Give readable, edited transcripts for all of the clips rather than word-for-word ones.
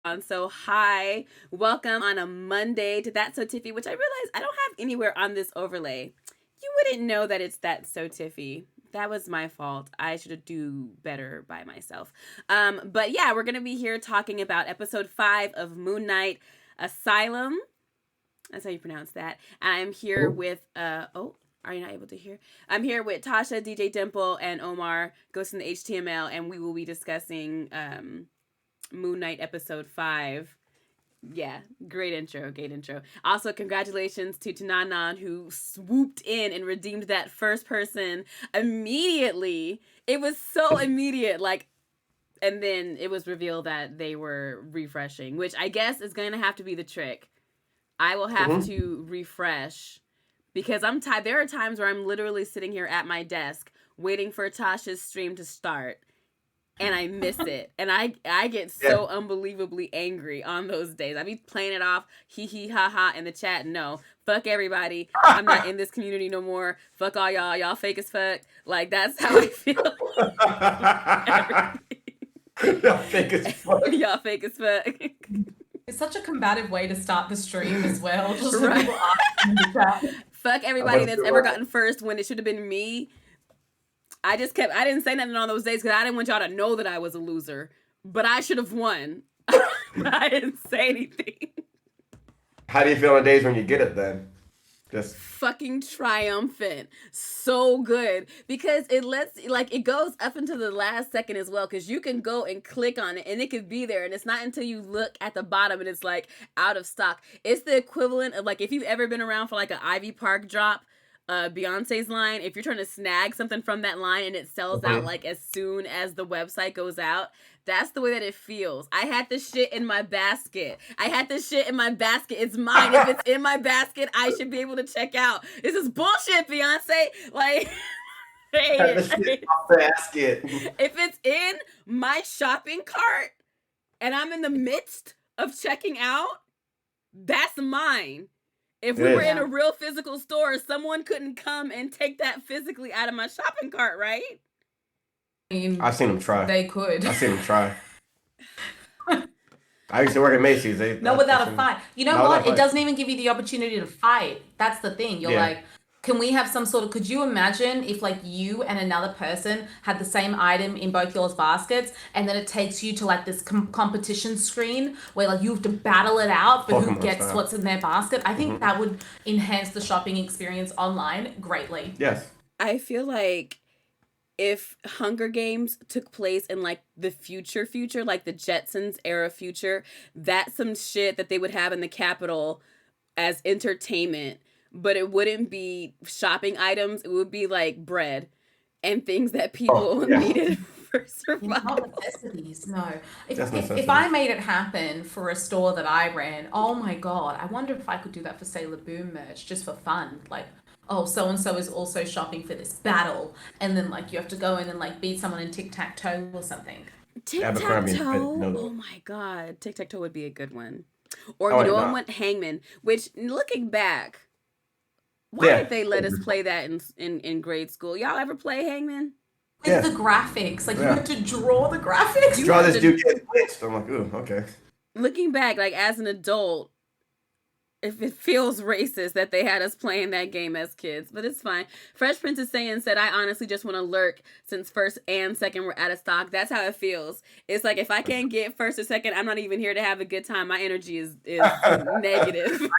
So hi, welcome on a Monday to That's So Tiffy, which I realize I don't have anywhere on this overlay. You wouldn't know that it's That's So Tiffy. That was my fault. I should do better by myself. But yeah, we're gonna be here talking about episode 5 of Moon Knight Asylum. That's how you pronounce that. I'm here with are you not able to hear? I'm here with Tasha, DJ Dimple, and Omar, Ghost in the HTML, and we will be discussing Moon Knight episode 5. Yeah, great intro, great intro. Also, congratulations to Tananan, who swooped in and redeemed that first person immediately. It was so immediate, and then it was revealed that they were refreshing, which I guess is going to have to be the trick. I will have to refresh because I'm tired. There are times where I'm literally sitting here at my desk waiting for Tasha's stream to start, and I miss it. And I get so unbelievably angry on those days. I be playing it off, hee hee ha ha in the chat. No, fuck everybody. I'm not in this community no more. Fuck all y'all. Y'all fake as fuck. Like, that's how I feel. Y'all fake as fuck. Y'all fake as fuck. It's such a combative way to start the stream as well. Just Right. people asking in the chat. Fuck everybody that's ever gotten first when it should have been me. I didn't say nothing on those days because I didn't want y'all to know that I was a loser. But I should have won. But I didn't say anything. How do you feel on days when you get it then? Just fucking triumphant. So good. Because it goes up until the last second as well. Because you can go and click on it and it could be there. And it's not until you look at the bottom and it's like out of stock. It's the equivalent of like if you've ever been around for like an Ivy Park drop. Beyonce's line, if you're trying to snag something from that line and it sells out like as soon as the website goes out, that's the way that it feels. I had this shit in my basket. It's mine. If it's in my basket, I should be able to check out. This is bullshit, Beyonce. Like, basket. If it's in my shopping cart and I'm in the midst of checking out, that's mine. If we were in a real physical store, someone couldn't come and take that physically out of my shopping cart, right? I've seen them try. They could. I've seen them try. I used to work at Macy's. Not without a fight. You know what? It doesn't even give you the opportunity to fight. That's the thing. You're like, can we have some sort of, could you imagine if like you and another person had the same item in both yours baskets and then it takes you to like this competition screen where like you have to battle it out for who gets what's in their basket? I think that would enhance the shopping experience online greatly. Yes. I feel like if Hunger Games took place in like the future, like the Jetsons era future, that's some shit that they would have in the Capitol as entertainment. But it wouldn't be shopping items. It would be like bread and things that people needed for survival. Not necessities, no. If I made it happen for a store that I ran, oh my God, I wonder if I could do that for Sailor Boom merch just for fun. Like, oh, so-and-so is also shopping for this battle. And then like you have to go in and like beat someone in tic-tac-toe or something. Tic-tac-toe? Oh my God. Tic-tac-toe would be a good one. Or you know, I went Hangman, which looking back, why did they let us play that in grade school? Y'all ever play Hangman? With the graphics. Like you had to draw the graphics. Draw this dude getting blitzed. I'm like, ooh, okay. Looking back, like as an adult, if it feels racist that they had us playing that game as kids, but it's fine. Fresh Prince is saying, said, I honestly just want to lurk since first and second were out of stock. That's how it feels. It's like, if I can't get first or second, I'm not even here to have a good time. My energy is negative.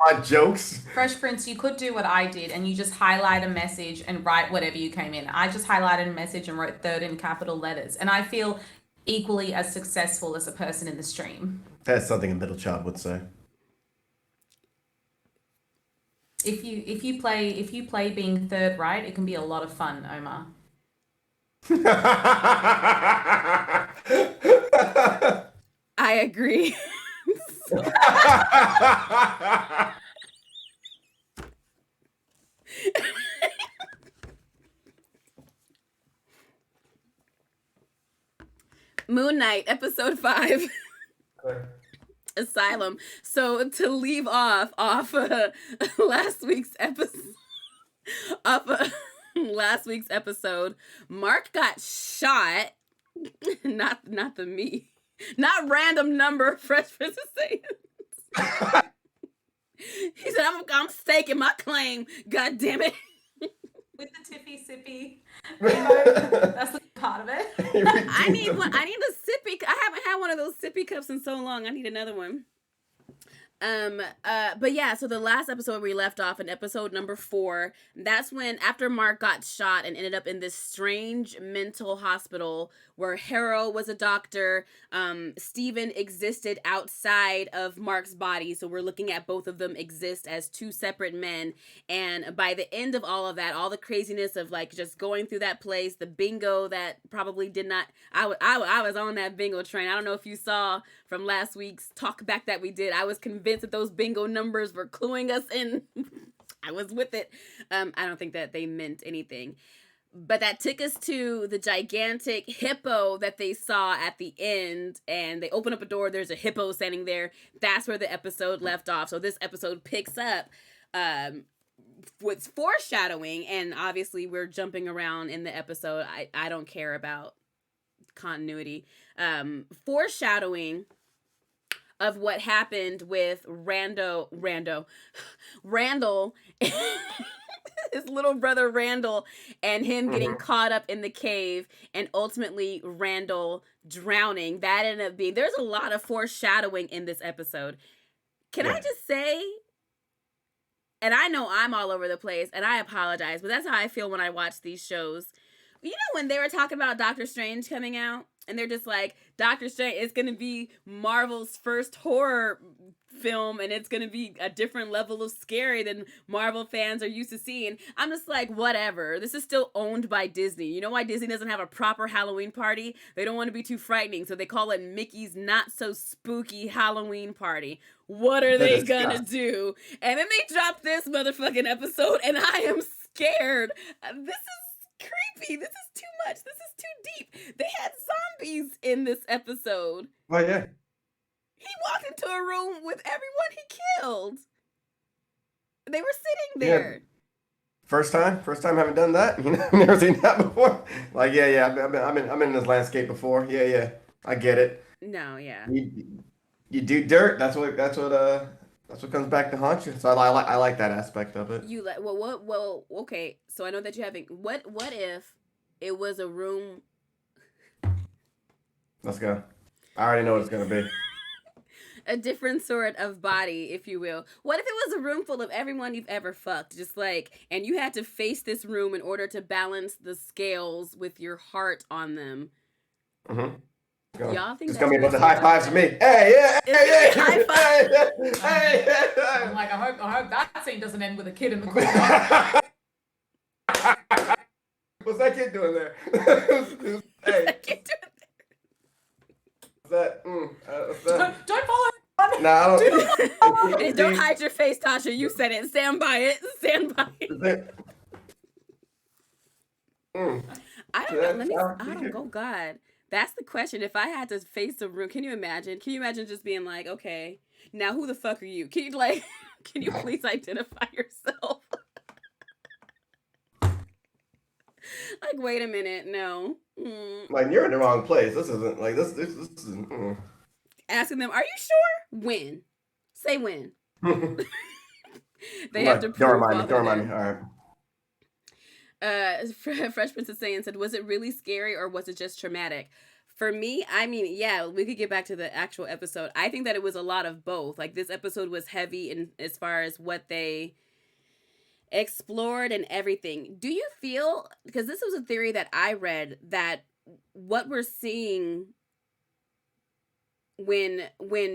My jokes. Fresh Prince, you could do what I did and you just highlight a message and write whatever you came in. I just highlighted a message and wrote third in capital letters. And I feel equally as successful as a person in the stream. That's something a middle child would say. If you play being third right, it can be a lot of fun, Omar. I agree. Moon Knight, episode 5. Asylum. So to leave off last week's episode, Mark got shot. Not the me. Not random number, Fresh Prince is saying. He said, I'm staking my claim, god damn it. With the Tiffie sippy emoji. That's the part of it. I need one. I need a sippy. I haven't had one of those sippy cups in so long. I need another one. But yeah, so the last episode we left off in episode number 4, that's when after Mark got shot and ended up in this strange mental hospital where Harrow was a doctor, Steven existed outside of Mark's body. So we're looking at both of them exist as 2 separate men. And by the end of all of that, all the craziness of like just going through that place, the bingo that probably did not, I was on that bingo train. I don't know if you saw from last week's talk back that we did. I was convinced that those bingo numbers were cluing us in. I was with it. I don't think that they meant anything. But that took us to the gigantic hippo that they saw at the end. And they open up a door. There's a hippo standing there. That's where the episode left off. So this episode picks up with foreshadowing. And obviously we're jumping around in the episode. I don't care about continuity. Foreshadowing of what happened with Randall, his little brother Randall, and him getting caught up in the cave, and ultimately Randall drowning. That ended up being, there's a lot of foreshadowing in this episode. Can I just say, and I know I'm all over the place, and I apologize, but that's how I feel when I watch these shows. You know when they were talking about Doctor Strange coming out? And they're just like, Doctor Strange, it's going to be Marvel's first horror film, and it's going to be a different level of scary than Marvel fans are used to seeing. I'm just like, whatever. This is still owned by Disney. You know why Disney doesn't have a proper Halloween party? They don't want to be too frightening, so they call it Mickey's Not So Spooky Halloween Party. What are they going to do? And then they drop this motherfucking episode, and I am scared. This is creepy. This is too much. This is too deep. They had zombies in this episode. Oh, yeah. He walked into a room with everyone he killed. They were sitting there. Yeah. First time haven't done that. You know, never seen that before. Like, yeah. I'm in this landscape before. Yeah. I get it. No, yeah. You do dirt. That's what comes back to haunt you. So I like that aspect of it. You like well okay. So I know that you haven't. What if it was a room? Let's go. I already know what it's gonna be. A different sort of body, if you will. What if it was a room full of everyone you've ever fucked? Just like, and you had to face this room in order to balance the scales with your heart on them. Mm-hmm. Y'all think it's gonna be a bunch of high fives for me. Hey. High five. I'm like, I hope that scene doesn't end with a kid in the corner. What's that kid doing there? Hey. What's that? Don't follow him. No, I don't. Don't hide your face, Tasha. You said it. Stand by it. I don't know. Oh, God. That's the question. If I had to face a room, can you imagine? Can you imagine just being like, okay, now who the fuck are you? Can you please identify yourself? Like, wait a minute, no. Like, you're in the wrong place. This isn't like this isn't. Asking them, are you sure? When? Say when. They have to prove. Don't remind me. All right. Fresh Prince is saying, said, was it really scary or was it just traumatic? For me, I mean, yeah, we could get back to the actual episode. I think that it was a lot of both. Like, this episode was heavy in as far as what they explored and everything. Do you feel, because this was a theory that I read, that what we're seeing when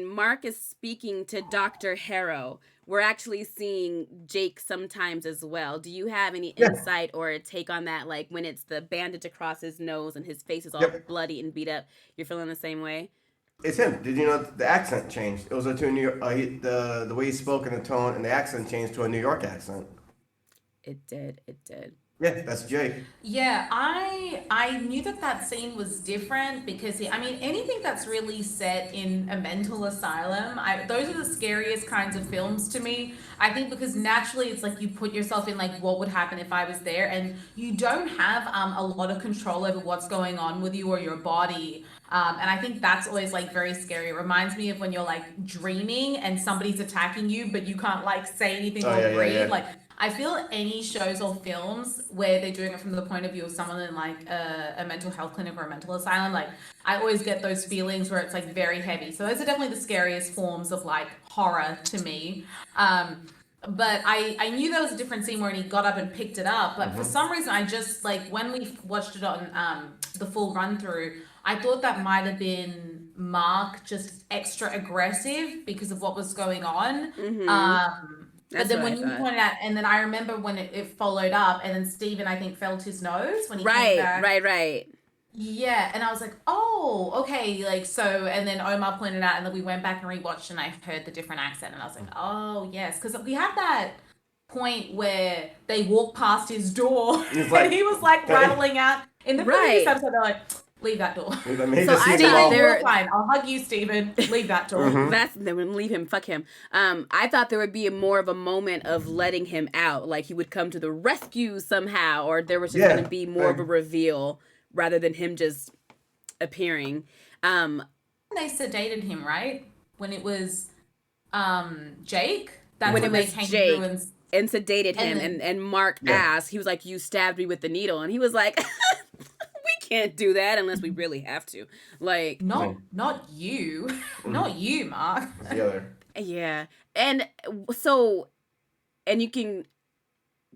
Mark is speaking to Dr. Harrow, we're actually seeing Jake sometimes as well. Do you have any insight or a take on that? Like when it's the bandage across his nose and his face is all bloody and beat up, you're feeling the same way? It's him. Did you know the accent changed? It was to a New York, the way he spoke and the tone and the accent changed to a New York accent. It did. Yeah, that's Jake. Yeah, I knew that scene was different because anything that's really set in a mental asylum, those are the scariest kinds of films to me. I think because naturally it's like you put yourself in like what would happen if I was there, and you don't have a lot of control over what's going on with you or your body. And I think that's always like very scary. It reminds me of when you're like dreaming and somebody's attacking you, but you can't like say anything Oh or yeah, yeah, breathe. yeah. Like I feel any shows or films where they're doing it from the point of view of someone in like a mental health clinic or a mental asylum, like I always get those feelings where it's like very heavy. So those are definitely the scariest forms of like horror to me. But I knew there was a different scene where he got up and picked it up, but for Mm-hmm. some reason I just like when we watched it on the full run through, I thought that might have been Mark just extra aggressive because of what was going on. Mm-hmm. But That's then what I when you thought. pointed out, and then I remember when it followed up, and then Stephen I think felt his nose when he came Right, back. right, right. Yeah, and I was like, oh, okay, like so, and then Omar pointed out, and then we went back and rewatched, and I heard the different accent, and I was like, oh yes, because we had that point where they walked past his door, It's and like, he was like rattling out. In the previous Right. episode, they're like, leave that door. I mean, he So just I seemed thought Stephen, all. you're there fine. I'll hug you, Stephen. Leave that door. Mm-hmm. that's they would leave him, fuck him. I thought there would be more of a moment of letting him out, like he would come to the rescue somehow, or there was just gonna Yeah. be more of a reveal rather than him just appearing. Um, They sedated him, right? When it was Jake, that's when it when they was came through Jake and sedated and him, then and Mark Yeah. asked, he was like, "You stabbed me with the needle," and he was like, "We can't do that unless we really have to." Like, not you, Mm-hmm. not you, Mark. It's the other. yeah, and so, and you can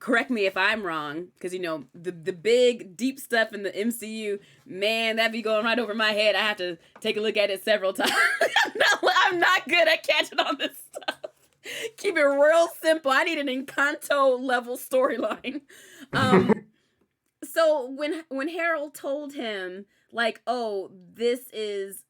correct me if I'm wrong, because the big deep stuff in the MCU, man, that be going right over my head. I have to take a look at it several times. I'm not good at catching on this stuff. Keep it real simple. I need an Encanto level storyline. So when Harold told him like, oh, this is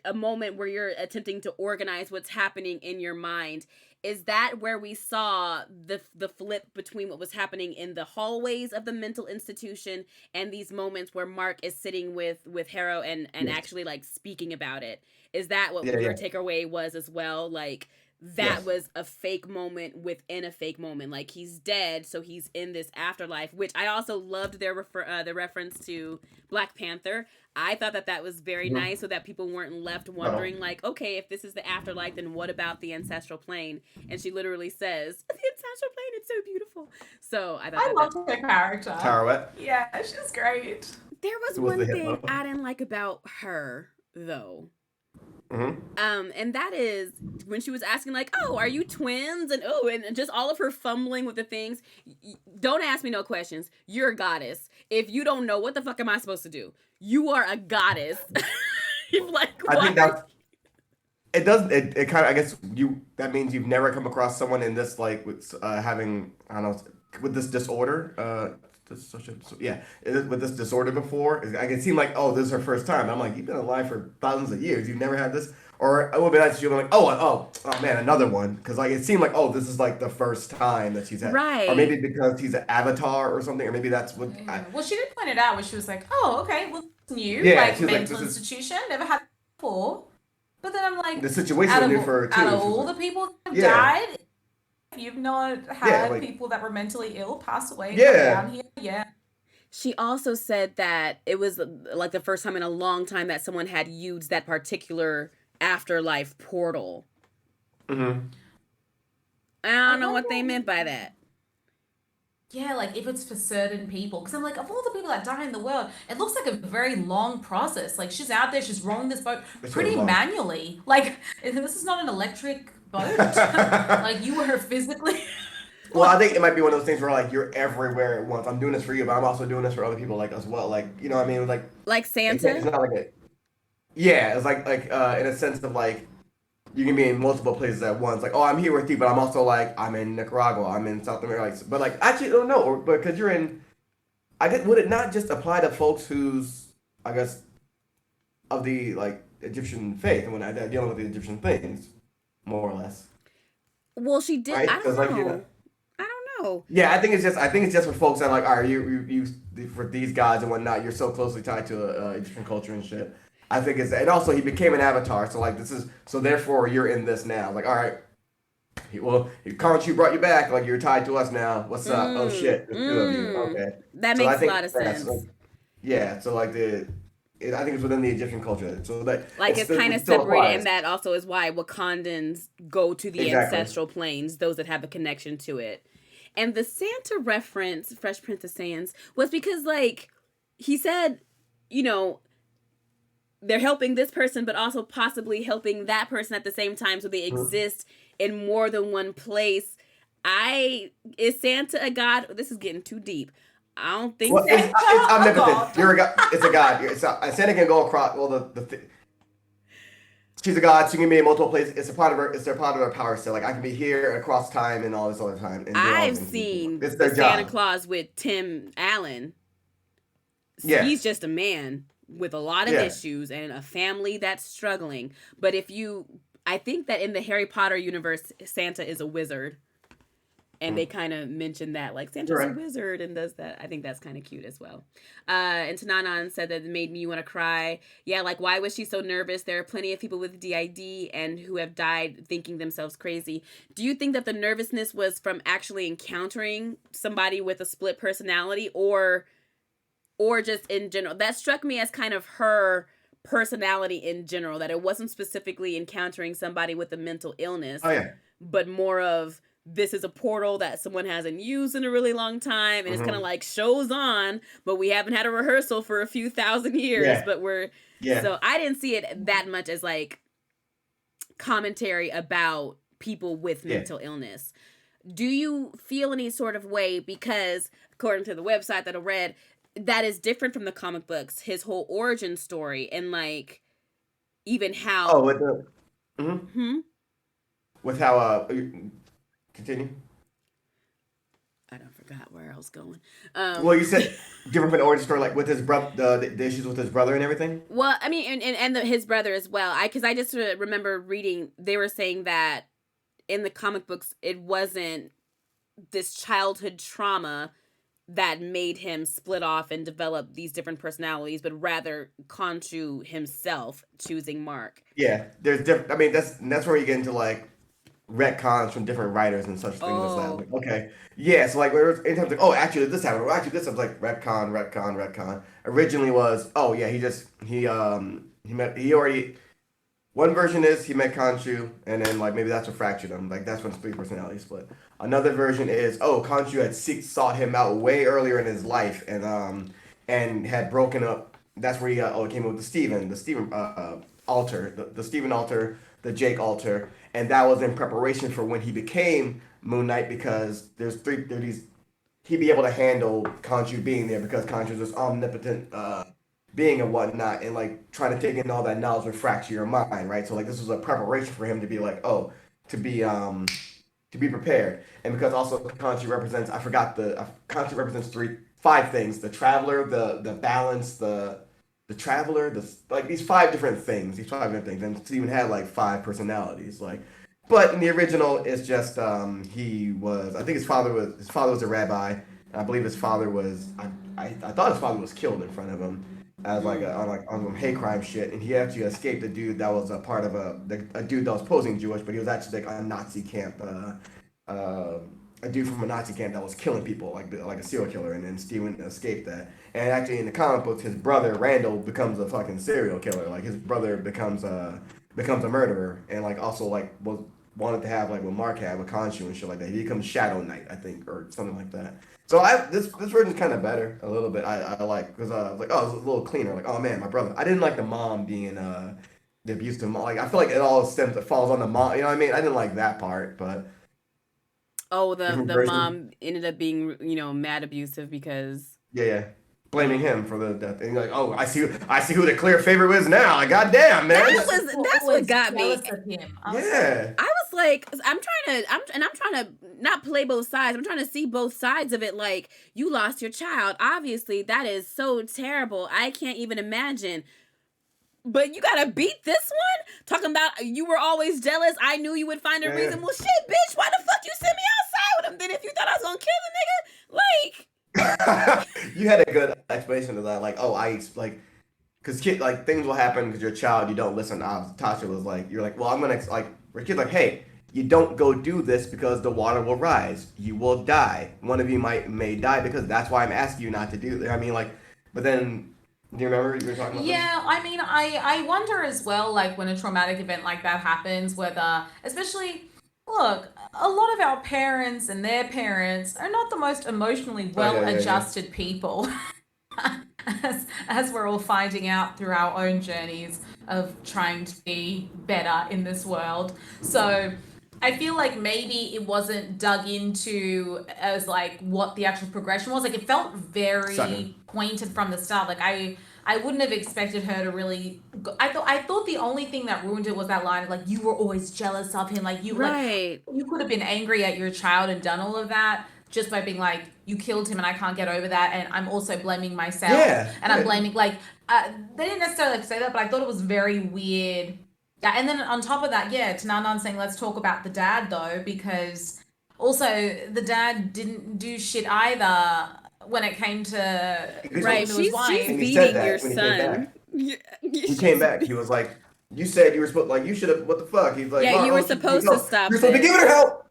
a moment where you're attempting to organize what's happening in your mind, is that where we saw the flip between what was happening in the hallways of the mental institution and these moments where Mark is sitting with Harrow and Yes. actually like speaking about it? Is that what Yeah, your yeah. takeaway was as well? Like that Yes. was a fake moment within a fake moment. Like he's dead, so he's in this afterlife. Which I also loved the reference to Black Panther. I thought that was very Mm-hmm. nice, so that people weren't left No. wondering, like, okay, if this is the afterlife, then what about the ancestral plane? And she literally says, "The ancestral plane, it's so beautiful." So I thought I that loved her character. Tarouette. Yeah, she's great. there was Who was the one thing hippo? I didn't like about her though. Mm-hmm. And that is when she was asking like, "Oh, are you twins?" and just all of her fumbling with the things. Don't ask me no questions. You're a goddess. If you don't know, what the fuck am I supposed to do? You are a goddess. Like, I why? think that it does. It kind of. I guess that means you've never come across someone in this like with having I don't know with this disorder. Yeah, with this disorder before. I can seem like, oh, this is her first time. I'm like, you've been alive for thousands of years. You've never had this. Or it would be nice if you were like, oh man, another one. Because like it seemed like, oh, this is like the first time that she's had. Or Right. maybe because he's an avatar or something. Or maybe that's what. Well, she did point it out where she was like, oh, okay, well, it's new, Yeah, like she was like, mental this is institution, never had it before. But then I'm like, the situation out was of new for her too. out of She was all like, the people that have yeah, died, you've not yeah, had like people that were mentally ill pass away and come yeah. down here. Yeah. She also said that it was like the first time in a long time that someone had used that particular afterlife portal. Mm-hmm. I I don't know what they wonder, meant by that. yeah, like if it's for certain people. Because I'm like, of all the people that die in the world, it looks like a very long process. Like she's out there, she's rowing this boat It's really pretty long. manually. Like, this is not an electric boat. Like you were physically. Well, I think it might be one of those things where like you're everywhere at once. I'm doing this for you, but I'm also doing this for other people like as well. Like you know what I mean? Like Like it's Santa? not like a yeah. It's like in a sense of like you can be in multiple places at once. Like oh, I'm here with you, but I'm also like I'm in Nicaragua, I'm in South America. Like, but like actually, don't know, or because you're in. I guess would it not just apply to folks who's I guess of the like Egyptian faith and when they're dealing with the Egyptian things, more or less, Well, she did. right? I Because don't like you know. know. I don't know. Yeah, I think it's just for folks that are like, all right, you for these guys and whatnot, you're so closely tied to Egyptian culture and shit. I think it's and also he became an avatar, so like this is so therefore you're in this now. Like, all right, well, Khonshu brought you back, like you're tied to us now. What's up? Oh Mm, shit, there's two of you. mm. Okay, That so I makes a think lot of that's sense. yeah. So like I think it's within the Egyptian culture, so that Like it's kind it of still separated, applies. and that also is why Wakandans go to the Exactly. ancestral planes, those that have a connection to it. And the Santa reference, Fresh Prince of Sans, was because like he said, you know, they're helping this person, but also possibly helping that person at the same time, so they Mhm. exist in more than one place. I Is Santa a god? This is getting too deep. I don't think Well, so. it's Santa, a omnipotent. god. You're a god. It's a god. Santa can go across. Well, she's a god. She can be in multiple places. It's a part of her. It's their part of their power set. Like I can be here across time and all this other time, and they're all I've invisible. seen It's the their Santa job. Claus with Tim Allen. Yeah, He's just a man with a lot of yeah. issues and a family that's struggling. But I think that in the Harry Potter universe, Santa is a wizard. And they Mm. kind of mentioned that, like, You're Santa's a right. wizard and does that. I think that's kind of cute as well. And Tananan said that it made me want to cry. Yeah, like, why was she so nervous? There are plenty of people with DID and who have died thinking themselves crazy. Do you think that the nervousness was from actually encountering somebody with a split personality, or just in general? That struck me as kind of her personality in general, that it wasn't specifically encountering somebody with a mental Oh illness, yeah. but more of this is a portal that someone hasn't used in a really long time, and it's kind of Hmm. like shows on, but we haven't had a rehearsal for a few thousand years, Yeah. but we're Yeah. so I didn't see it that much as like commentary about people with Yeah. mental illness. Do you feel any sort of way, because according to the website that I read, that is different from the comic books, his whole origin story, and like even Oh, how with the hmm with how continue. I don't forgot where I was going. Well, you said different from the origin story, like with his brother, the issues with his brother and everything. Well, I mean, his brother as well. Because I just remember reading, they were saying that in the comic books, it wasn't this childhood trauma that made him split off and develop these different personalities, but rather Khonshu himself choosing Mark. Yeah, there's different. I mean, that's where you get into like retcons from different writers and such things as that. Oh, Like, okay, yeah, so like where anytime like, oh, actually this happened, or actually this, I was like retcon. Originally was, oh yeah, he met he already one version is he met Khonshu, and then like maybe that's what fractured him. Like that's when split personality split. Another version is, oh, Khonshu had sought him out way earlier in his life, and had broken up. That's where he came up with the Steven altar, the Steven altar, the Jake altar, and that was in preparation for when he became Moon Knight, because there these he'd be able to handle Khonshu being there, because Khonshu's this omnipotent being and whatnot, and like trying to take in all that knowledge would fracture your mind, right? So like this was a preparation for him to be like, oh, to be um to be prepared, and because also Khonshu represents, I forgot Khonshu represents five things: the traveler, the balance, the traveler, like these five different things, and Steven had like five personalities, like. But in the original, it's just he was. I think his father was a rabbi. And I believe his father was. I thought his father was killed in front of him as like mm. on some hate crime shit, and he actually escaped a dude that was a part of a dude that was posing Jewish, but he was actually like a Nazi camp. Uh, a dude from a Nazi camp that was killing people, like a serial killer, and then Steven escaped that. And actually, in the comic books, his brother Randall becomes a fucking serial killer. Like his brother becomes a murderer, and like also like was wanted to have like what Mark had with Khonshu and shit like that. He becomes Shadow Knight, I think, or something like that. So this version's kind of better a little bit. I like, because I was like, oh, it's a little cleaner. Like, oh man, my brother. I didn't like the mom being the abusive mom. Like I feel like it falls on the mom. You know what I mean? I didn't like that part, but Oh, different the version. mom ended up being, mad abusive because Yeah, yeah. Blaming oh. him for the death. And you're like, oh, I see who the clear favorite was now. Like, goddamn, man. Because people That's what always got me. jealous of him. I was like, Yeah. I was like, I'm trying to not play both sides. I'm trying to see both sides of it. Like, you lost your child. Obviously, that is so terrible. I can't even imagine. But you gotta beat this one? Talking about you were always jealous. I knew you would find a Yeah. reason. Well, shit, bitch, why the fuck you sent me outside with him then if you thought I was gonna kill the nigga? Like, You had a good explanation of that. Like, oh, like, because kid, like things will happen because you're a child. You don't listen. Tasha was like, you're like, well, I'm gonna like, your kid's like, hey, you don't go do this because the water will rise. You will die. One of you may die because that's why I'm asking you not to do this. I mean, like, but then Do you remember you were talking about this? Yeah, I mean, I wonder as well, like when a traumatic event like that happens, whether, especially, look, a lot of our parents and their parents are not the most emotionally Oh well yeah, yeah, yeah. adjusted people, as we're all finding out through our own journeys of trying to be better in this world. So I feel like maybe it wasn't dug into as like what the actual progression was. Like it felt Second. very pointed from the start. Like I wouldn't have expected her to really. I thought the only thing that ruined it was that line of like you were always jealous of him. Right. You could have been angry at your child and done all of that just by being like you killed him and I can't get over that and I'm also blaming myself Yeah. and I'm blaming like they didn't necessarily say that but I thought it was very weird. Yeah, and then on top of that, yeah, Tananan saying let's talk about the dad though because also the dad didn't do shit either when it came to Right. talking to his She's wife. And he said beating your that when he came son. back. Yeah, He came she's back. He was like, "You said you were supposed like you should have. What the fuck?" He's like, yeah, "Mark, you were oh, supposed to no, stop you're supposed to be giving this. her help.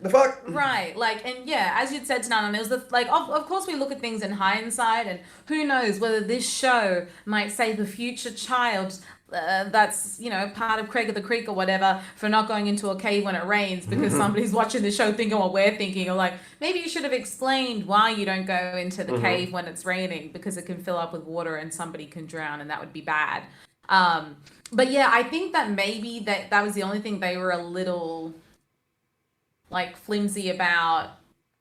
The fuck." Right, like, and yeah, as you'd said to Nana, it was the like, of course, we look at things in hindsight, and who knows whether this show might save a future child that's part of Craig of the Creek or whatever for not going into a cave when it rains because somebody's watching the show thinking what we're thinking, or like maybe you should have explained why you don't go into the cave when it's raining because it can fill up with water and somebody can drown and that would be bad. But yeah, I think that maybe that was the only thing they were a little like flimsy about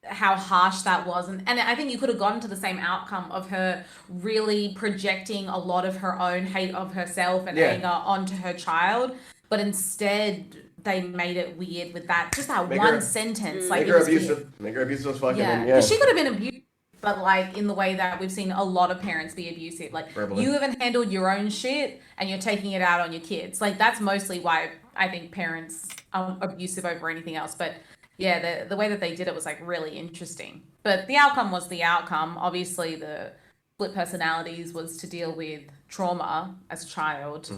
how harsh that was and I think you could have gotten to the same outcome of her really projecting a lot of her own hate of herself and Yeah. anger onto her child but instead they made it weird with that just that Make one her sentence like make it her was weird. abusive. Make her abusive as fucking Yeah, and because yeah. she could have been abused but like in the way that we've seen a lot of parents be abusive like Verbally. you haven't handled your own shit and you're taking it out on your kids like that's mostly why I think parents are abusive over anything else but yeah, the way that they did it was like really interesting. But the outcome was the outcome. Obviously, the split personalities was to deal with trauma as a child.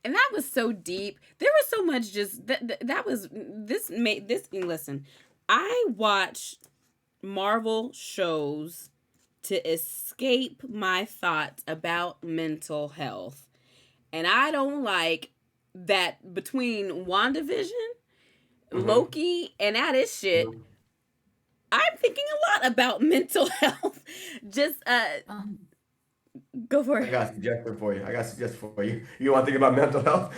And that was so deep. There was so much just that was this made this listen. I watch Marvel shows to escape my thoughts about mental health. And I don't like that between WandaVision, Loki, and that is shit. I'm thinking a lot about mental health. Just Um, go for I it. got a suggestion for you. I got a suggestion for you. You want to think about mental health?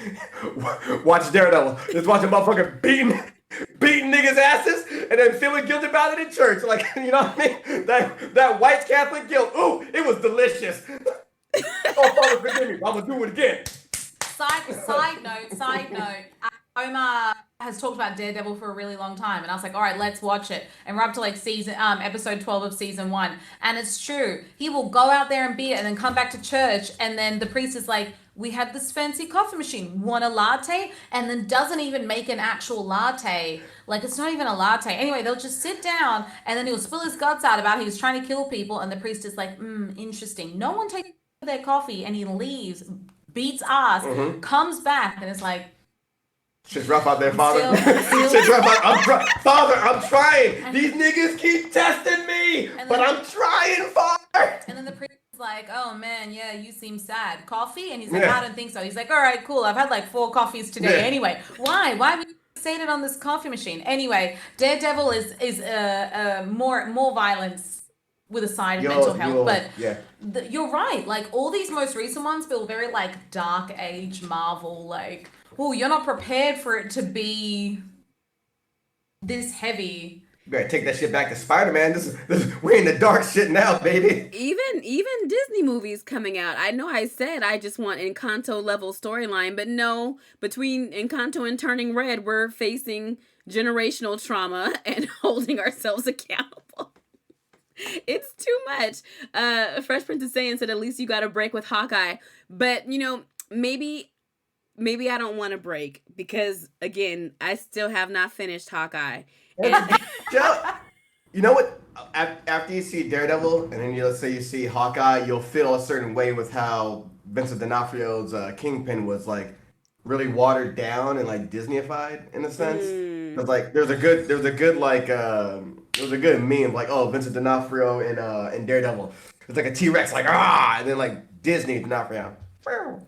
Watch Daredevil. Just watch a motherfucker beating niggas' asses, and then feeling guilty about it in church. Like you know what I mean? That white Catholic guilt. Ooh, it was delicious. Oh, Father, forgive me. I'm gonna do it again. side note. Omar has talked about Daredevil for a really long time, and I was like, all right, let's watch it. And we're up to like episode 12 of season 1, and it's true. He will go out there and beat it, and then come back to church, and then the priest is like, we have this fancy coffee machine. Want a latte? And then doesn't even make an actual latte. Like it's not even a latte. Anyway, they'll just sit down, and then he'll spill his guts out about he was trying to kill people, and the priest is like, interesting. No one takes their coffee, and he leaves, beats ass, comes back, and it's like. Shit's rough out there, Father. Still, Shit's rough out. Father, I'm trying. These niggas keep testing me, but I'm trying, Father. and then the priest is like, oh man, yeah, you seem sad. Coffee? And he's like, Yeah. I don't think so. He's like, all right, cool. I've had like 4 coffees today. Yeah. Anyway, why? Why would you say it on this coffee machine? Anyway, Daredevil is more violence with a side of mental health. But yeah. you're right. Like all these most recent ones feel very like dark age Marvel. Like, oh, you're not prepared for it to be this heavy. You better take that shit back to Spider-Man. We're in the dark shit now, baby. Even Disney movies coming out. I know I said I just want Encanto level storyline, but no, between Encanto and Turning Red, we're facing generational trauma and holding ourselves accountable. It's too much. Fresh Prince is saying said at least you got a break with Hawkeye, but maybe I don't want to break because again I still have not finished Hawkeye. And You know what? After you see Daredevil, and then let's say you see Hawkeye, you'll feel a certain way with how Vincent D'Onofrio's Kingpin was like really watered down and like Disneyified in a sense. Cause like there's a good meme like, oh, Vincent D'Onofrio in Daredevil. It's like a T-Rex like and then like Disney, not for you.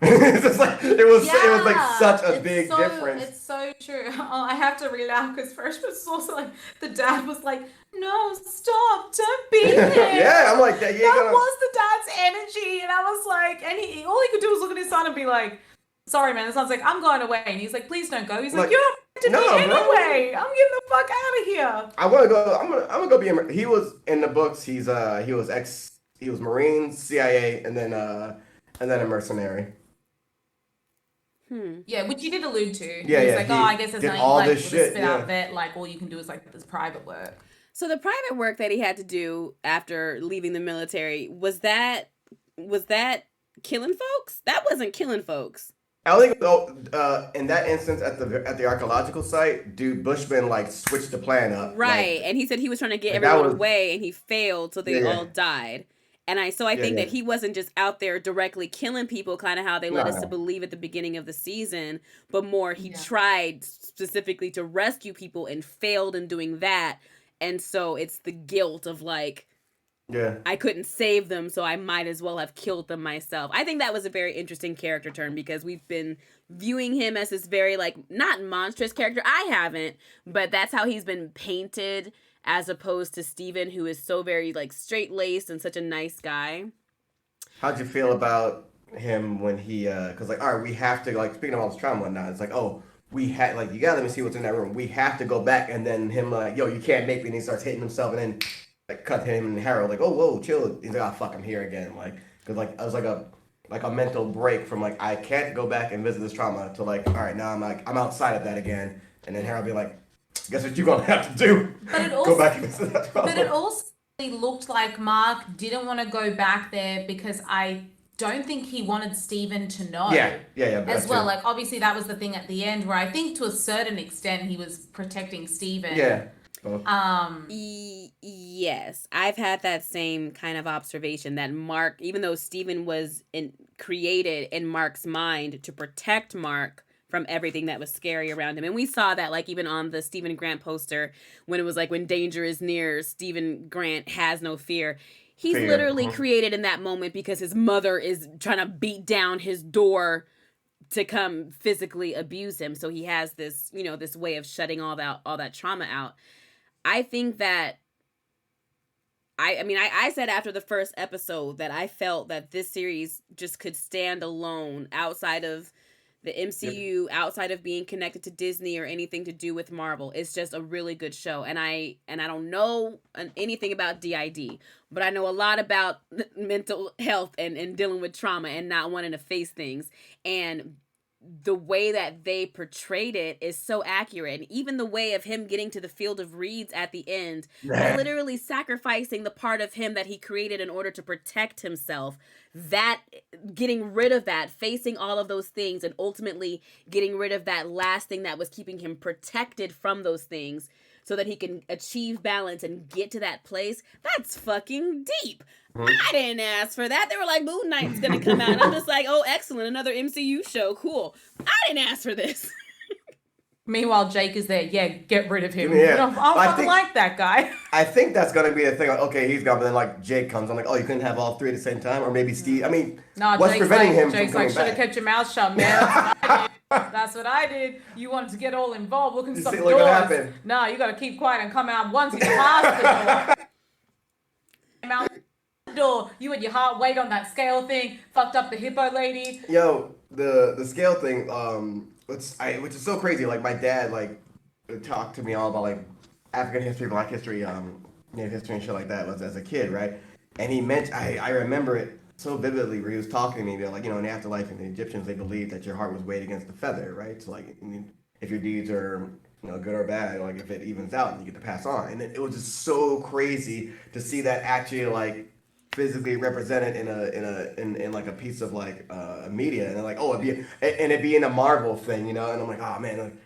It's just like it was like such a big difference. It's so true. Oh, I have to relax because first was also like the dad was like, "No, stop! Don't be there." Yeah, I'm like that. Was the dad's energy, and I was like, and all he could do was look at his son and be like, "Sorry, man." The son's like, "I'm going away," and he's like, "Please don't go." He's like, "You're not to me anyway. I'm getting the fuck out of here." I want to go. I'm gonna go be. He was in the books. He was Marine, CIA, and then a mercenary. Yeah, which you did allude to. Yeah, He's like, oh, I guess there's nothing all like this with shit, a spit out vet. Like all you can do is like this private work. So the private work that he had to do after leaving the military was that killing folks? That wasn't killing folks. I think in that instance at the archaeological site, dude, Bushman like switched the plan up. Right, like, and he said he was trying to get everyone away, and he failed, so they all died. And I think that he wasn't just out there directly killing people, kind of how they led us to believe at the beginning of the season, but more he tried specifically to rescue people and failed in doing that. And so it's the guilt of like, I couldn't save them, so I might as well have killed them myself. I think that was a very interesting character turn because we've been viewing him as this very like, not monstrous character. I haven't, but that's how he's been painted, as opposed to Steven, who is so very like straight-laced and such a nice guy. How'd you feel about him when he because like, all right, we have to, like, speaking of all this trauma and whatnot, it's like, oh, we had, like, you gotta let me see what's in that room, we have to go back, and then him like, yo, you can't make me, and he starts hitting himself, and then like cut him and Harold like, oh, whoa, chill. He's like, oh fuck, I'm here again. Like, because like I was like a mental break from like, I can't go back and visit this trauma to like, all right, now I'm outside of that again, and then Harold be like, guess what you're gonna have to do? Go back and visit that trauma. But it also looked like Mark didn't want to go back there because I don't think he wanted Steven to know. Yeah. As well, like obviously that was the thing at the end where I think to a certain extent he was protecting Steven. Yeah. Yes, I've had that same kind of observation that Mark, even though Steven was created in Mark's mind to protect Mark from everything that was scary around him. And we saw that like even on the Steven Grant poster when it was like, when danger is near, Steven Grant has no fear. He's literally created in that moment because his mother is trying to beat down his door to come physically abuse him. So he has this, this way of shutting all that trauma out. I think that I said after the first episode that I felt that this series just could stand alone outside of the MCU, outside of being connected to Disney or anything to do with Marvel. It's just a really good show. And I don't know anything about DID, but I know a lot about mental health and dealing with trauma and not wanting to face things. And the way that they portrayed it is so accurate. And even the way of him getting to the field of reeds at the end, literally sacrificing the part of him that he created in order to protect himself, that getting rid of that, facing all of those things, and ultimately getting rid of that last thing that was keeping him protected from those things so that he can achieve balance and get to that place, that's fucking deep. I didn't ask for that. They were like, Moon Knight's gonna come out. And I'm just like, oh, excellent, another MCU show, cool. I didn't ask for this. Meanwhile, Jake is there. Yeah, get rid of him. Yeah. I fucking like that guy. I think that's gonna be a thing. Like, okay, he's gone, but then like Jake comes. I'm like, oh, you couldn't have all three at the same time, or maybe Steve. I mean, what's preventing him from coming back? Should have kept your mouth shut, man. That's what I did. You wanted to get all involved. Look at some doors. What happened? No, you gotta keep quiet and come out once you pass the door. Door. You and your heart weight on that scale thing. Fucked up the hippo lady. Yo, the scale thing. Which is so crazy. Like my dad like talked to me all about like African history, Black history, Native history and shit like that was as a kid, right? And he mentioned, I remember it so vividly where he was talking to me like, in the afterlife in the Egyptians they believed that your heart was weighed against the feather, right? So like, if your deeds are good or bad, like if it evens out, you get to pass on. And it was just so crazy to see that actually like physically represented in like a piece of like media, and they're like, oh, it'd be in a Marvel thing, and I'm like, oh man,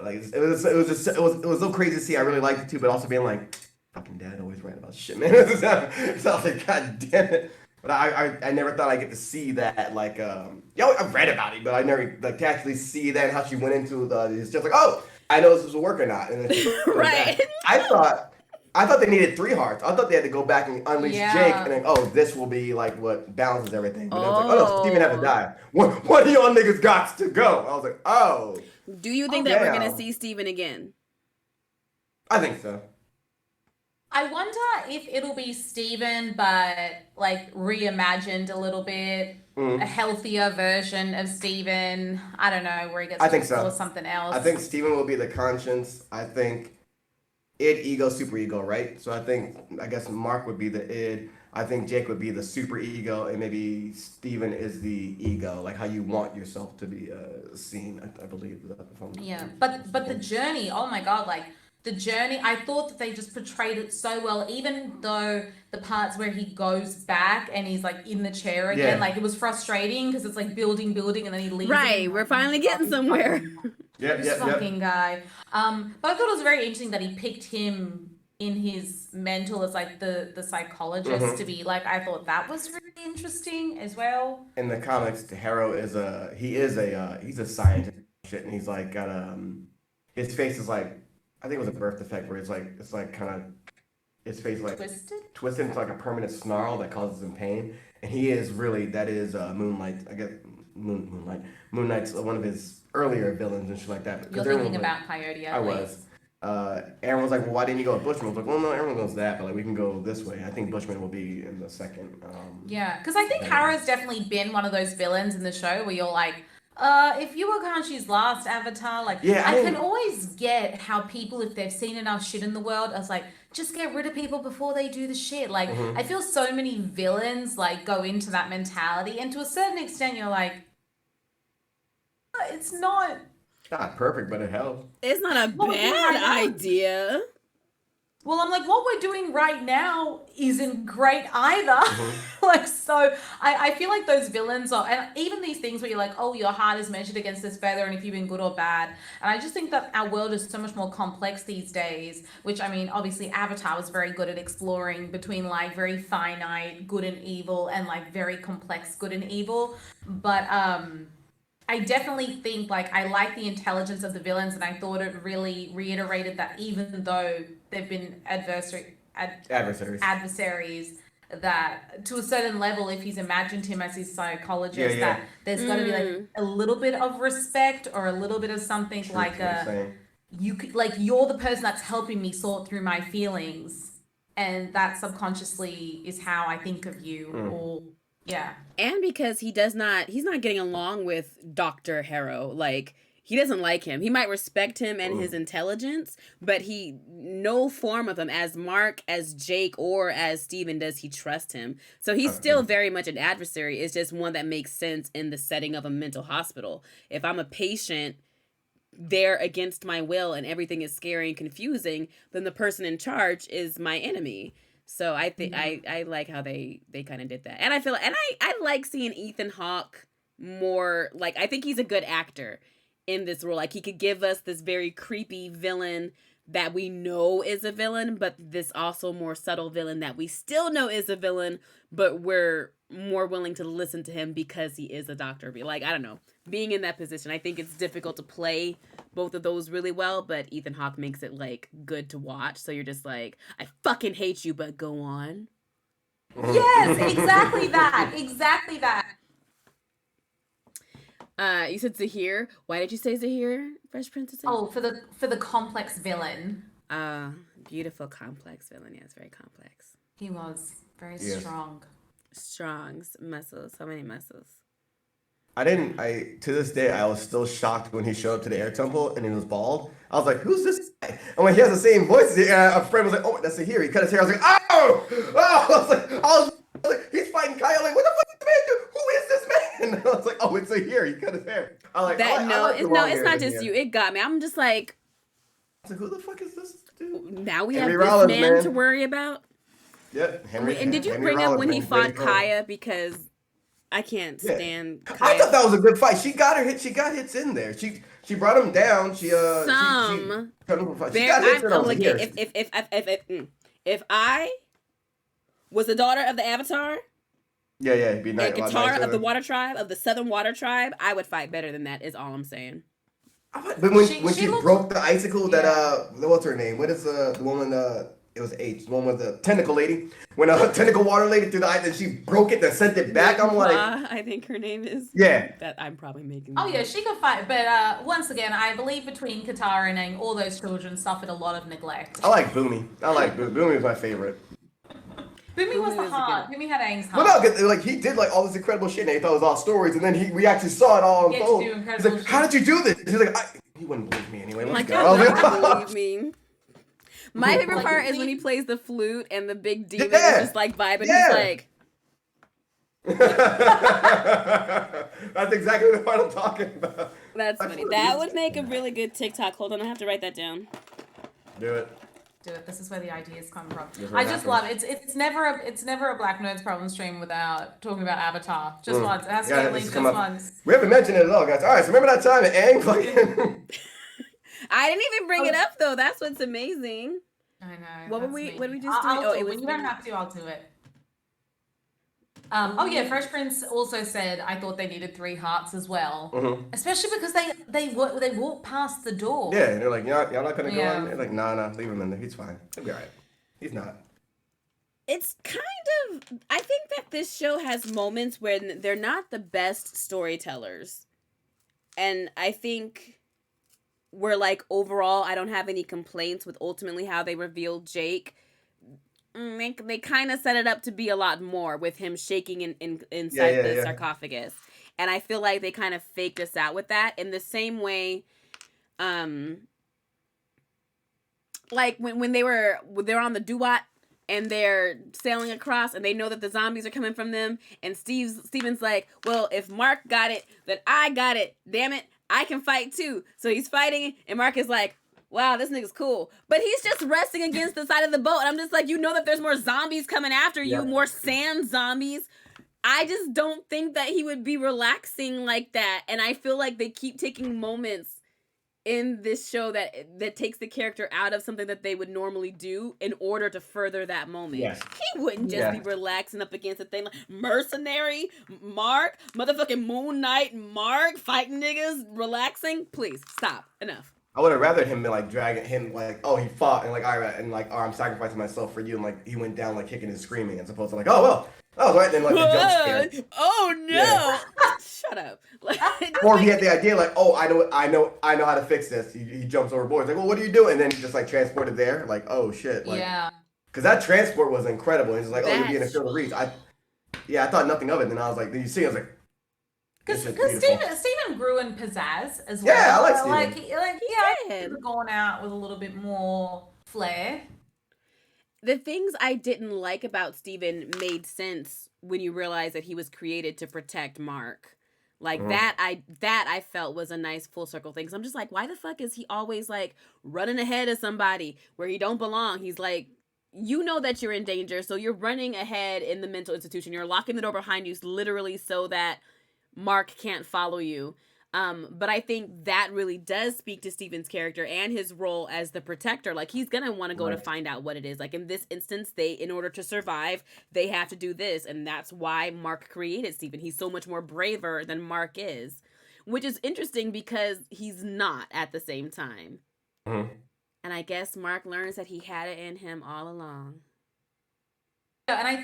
like it was so crazy to see. I really liked it too, but also being like, fucking dad always right about shit, man. So I was like, god damn it. But I never thought I'd get to see that, like, I've read about it, but I never like to actually see that and how she went into it's just like, oh, I know this will work or not, and then she right. I thought I thought they needed 3 hearts. I thought they had to go back and unleash Jake, and Yeah. then this will be like what balances everything. But then it's like, oh no, Steven had to Oh. die. One of y'all niggas got to go. I was like, oh, Do you think that we're gonna damn. see Steven again? I think so. I wonder if it'll be Steven, but like reimagined a little bit, a Mm, healthier version of Steven. I don't know, where he gets I to think explore so. something I else. think Steven will be the conscience. I think id, ego, super ego, right? So I guess Mark would be the id. I think Jake would be the super ego, and maybe Steven is the ego, like how you want yourself to be seen. I believe that if I'm Yeah, not but the mistaken. journey, oh my God, like the journey, I thought that they just portrayed it so well, even though the parts where he goes back and he's like in the chair again, Yeah. like it was frustrating because it's like building, building, and then he leaves it and Right, you're we're like, oh finally my God, getting somewhere. Yep. this Yep. Yep. fucking guy. But I thought it was very interesting that he picked him in his mental as like the psychologist to Hmm. be like, I thought that was really interesting as well. In the comics, the hero is he's a scientist and shit, and he's like got his face is like I think it was a birth defect where it's like kind of his face like Twisted? twisted into like a permanent snarl that causes him pain, and he is really that is Moonlight. I guess Moonlight. Moon Knight's one of his earlier villains and shit like that. You're Because everyone thinking was like, about Coyote, I at was. least. Aaron was like, well, why didn't you go with Bushman? I was like, well, no, everyone goes that, but like we can go this way. I think Bushman will be in the second Yeah, because I think villain. Hera's definitely been one of those villains in the show where you're like, if you were Kanshi's last avatar, like, Yeah, I I can didn't. always get how people, if they've seen enough shit in the world, I was like, just get rid of people before they do the shit. Like, I Hmm. feel so many villains, like, go into that mentality, and to a certain extent, you're like, it's not Not perfect, but it helps. It's not a what we're doing right bad now. idea. Well, I'm like, what we're doing right now isn't great either. Hmm. Like, so I feel like those villains are, and even these things where you're like, oh, your heart is measured against this feather, and if you've been good or bad. And I just think that our world is so much more complex these days, which I mean, obviously, Avatar was very good at exploring between like very finite good and evil and like very complex good and evil. But, I definitely think like I like the intelligence of the villains, and I thought it really reiterated that even though they've been Adversaries. adversaries, that to a certain level, if he's imagined him as his Yeah, psychologist, yeah. that there's got to be like Mm. a little bit of respect or a little bit of something Truth like to what he's a saying. you could like you're the person that's helping me sort through my feelings, and that subconsciously is how I think of you, Mm. or yeah. And because he's not getting along with Dr. Harrow. Like, he doesn't like him. He might respect him and his Mm. intelligence, but no form of him, as Mark, as Jake, or as Steven, does he trust him. So he's still Okay. very much an adversary. It's just one that makes sense in the setting of a mental hospital. If I'm a patient there against my will and everything is scary and confusing, then the person in charge is my enemy. So I think I like how they kind of did that. And I feel and I like seeing Ethan Hawke more. Like, I think he's a good actor in this role. Like, he could give us this very creepy villain that we know is a villain, but this also more subtle villain that we still know is a villain, but we're more willing to listen to him because he is a doctor. Be like, I don't know, being in that position, I think it's difficult to play both of those really well, but Ethan Hawke makes it like good to watch. So you're just like, I fucking hate you, but go on. Yes, exactly that. Exactly that. You said Zahir. Why did you say Zahir? Fresh Prince of Zahir? Oh, for the complex villain. Uh, Beautiful, complex villain. Yeah, it's very complex. He was very Yes. strong. Strong muscles. So many muscles. I to this day I was still shocked when he showed up to the air temple and he was bald. I was like, who's this guy? And when he has the same voice, a friend was like, oh, that's a here. He cut his hair. I was like, oh, oh. I was like, he's fighting Kyle. Like, what the fuck is this man do? Who is this man? And I was like, oh, it's a here. He cut his hair. I like, That I like the no, long it's hair not in just you. here. It got me. I'm just like, I was like, who the fuck is this dude? now we Henry have this Rollins, man to man. worry about. Yep, And did you Henry bring up Rollins, when he man. Way to fought go. Kaya? Because I can't Yeah. stand I thought Kaya. that was a good fight. She got her hit. She got hits in there. She brought him down. She Some she there. got hits in I'm over like, here. if I was the daughter of the Avatar Yeah, it'd be and nice. A lot Katara of the nicer. Water Tribe, of the Southern Water Tribe, I would fight better than that. Is all I'm saying. But when She when she she looked broke the icicle that yeah. what's her name? What is the woman it was H, the one with the tentacle lady. When a tentacle water lady threw the ice and she broke it and sent it back. I'm like, I think her name is. Yeah. That I'm probably making. Oh yeah, she could fight, but once again, I believe between Katara and Aang, all those children suffered a lot of neglect. I like Boomy. Boomy was my favorite. Boomy was the heart. Boomy had Aang's heart. Well, no, like he did like all this incredible shit, and he thought it was all stories, and then we actually saw it all unfold. He's like, "How did you do this?" He's like, "He wouldn't believe me anyway." My God, believe me. My favorite part is when he plays the flute and the big demon is just like vibing. He's like. That's exactly the part I'm talking about. That's funny. That would make a really good TikTok. Hold on, I have to write that down. Do it. This is where the ideas come from. I just love it. It's never a Black Nerds problem stream without talking about Avatar. Just once. It has to be at least just once. We haven't mentioned it at all, guys. All right, so remember that time at Aang fucking... I didn't even bring it up though. That's what's amazing. I know. What did we just do? It was when you don't have to, I'll do it. Fresh Prince also said I thought they needed 3 hearts as well, especially because they walk past the door. Yeah, and they're like, y'all not gonna go in? They're like, nah, leave him in there. He's fine. He'll be alright. He's not. It's kind of. I think that this show has moments where they're not the best storytellers, and I think we're like overall, I don't have any complaints with ultimately how they revealed Jake. They kind of set it up to be a lot more with him shaking inside the sarcophagus. And I feel like they kind of faked us out with that in the same way. Like when they're on the Duat and they're sailing across and they know that the zombies are coming from them. And Steven's like, well, if Mark got it, then I got it. Damn it. I can fight too. So he's fighting and Mark is like, wow, this nigga's cool. But he's just resting against the side of the boat. And I'm just like, you know that there's more zombies coming after you, more sand zombies. I just don't think that he would be relaxing like that. And I feel like they keep taking moments in this show that takes the character out of something that they would normally do in order to further that moment. Yes. He wouldn't just be relaxing up against a thing like mercenary, Mark, motherfucking Moon Knight, Mark, fighting niggas, relaxing. Please, stop. Enough. I would have rather him be like dragging him like, oh, he fought and like, all right, and like, oh, I'm sacrificing myself for you, and like he went down like kicking and screring, as opposed to like, oh well, that was right, then like the jump scare. Oh no! Shut up. Like, or he had the idea like, oh, I know how to fix this. He jumps overboard. He's like, well, what do you do? And then he just like transported there, like, oh shit, like, because that transport was incredible. He's like, oh, you'll be in a field of reeds. I thought nothing of it. Then I was like, then you see, I was like. Because Steven grew in pizzazz as well. Yeah, I like Steven. He could have gone out with a little bit more flair. The things I didn't like about Steven made sense when you realize that he was created to protect Mark. Like that I felt was a nice full circle thing. So I'm just like, why the fuck is he always like running ahead of somebody where he don't belong? He's like, you know that you're in danger, so you're running ahead in the mental institution. You're locking the door behind you literally so that Mark can't follow you. But I think that really does speak to Steven's character and his role as the protector. Like, he's gonna want to go to find out what it is. Like, in this instance, in order to survive, they have to do this. And that's why Mark created Steven. He's so much more braver than Mark is. Which is interesting because he's not at the same time. Mm-hmm. And I guess Mark learns that he had it in him all along. Yeah,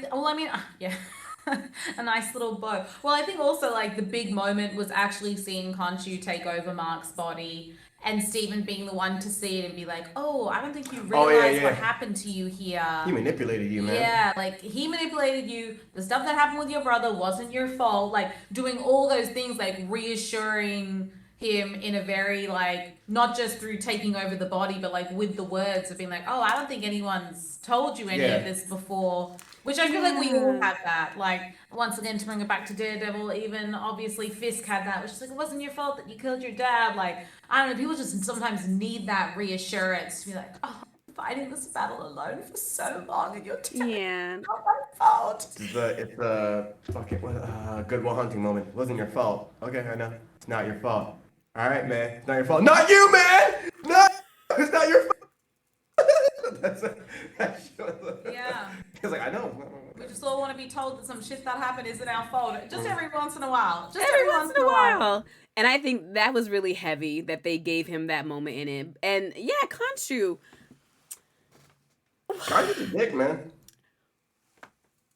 and a nice little bow. Well, I think also like the big moment was actually seeing Khonshu take over Mark's body and Steven being the one to see it and be like, oh, I don't think you realize what happened to you here. He manipulated you, man. Yeah, like he manipulated you. The stuff that happened with your brother wasn't your fault. Like doing all those things, like reassuring him in a very like, not just through taking over the body, but like with the words of being like, oh, I don't think anyone's told you any of this before. Which I feel like we all have that. Like, once again, to bring it back to Daredevil, even obviously Fisk had that, which is like, it wasn't your fault that you killed your dad. Like, I don't know, people just sometimes need that reassurance to be like, oh, I'm fighting this battle alone for so long and you're it's not my fault. It's the Good Will Hunting moment. It wasn't your fault. Okay, I know. It's not your fault. All right, man. It's not your fault. Not you, man! It's not your fault. He's like, I know. We just all want to be told that some shit that happened isn't our fault. Just every once in a while. Just every once in a while. And I think that was really heavy that they gave him that moment in it. And yeah, Khonshu. Kanye's a dick, man.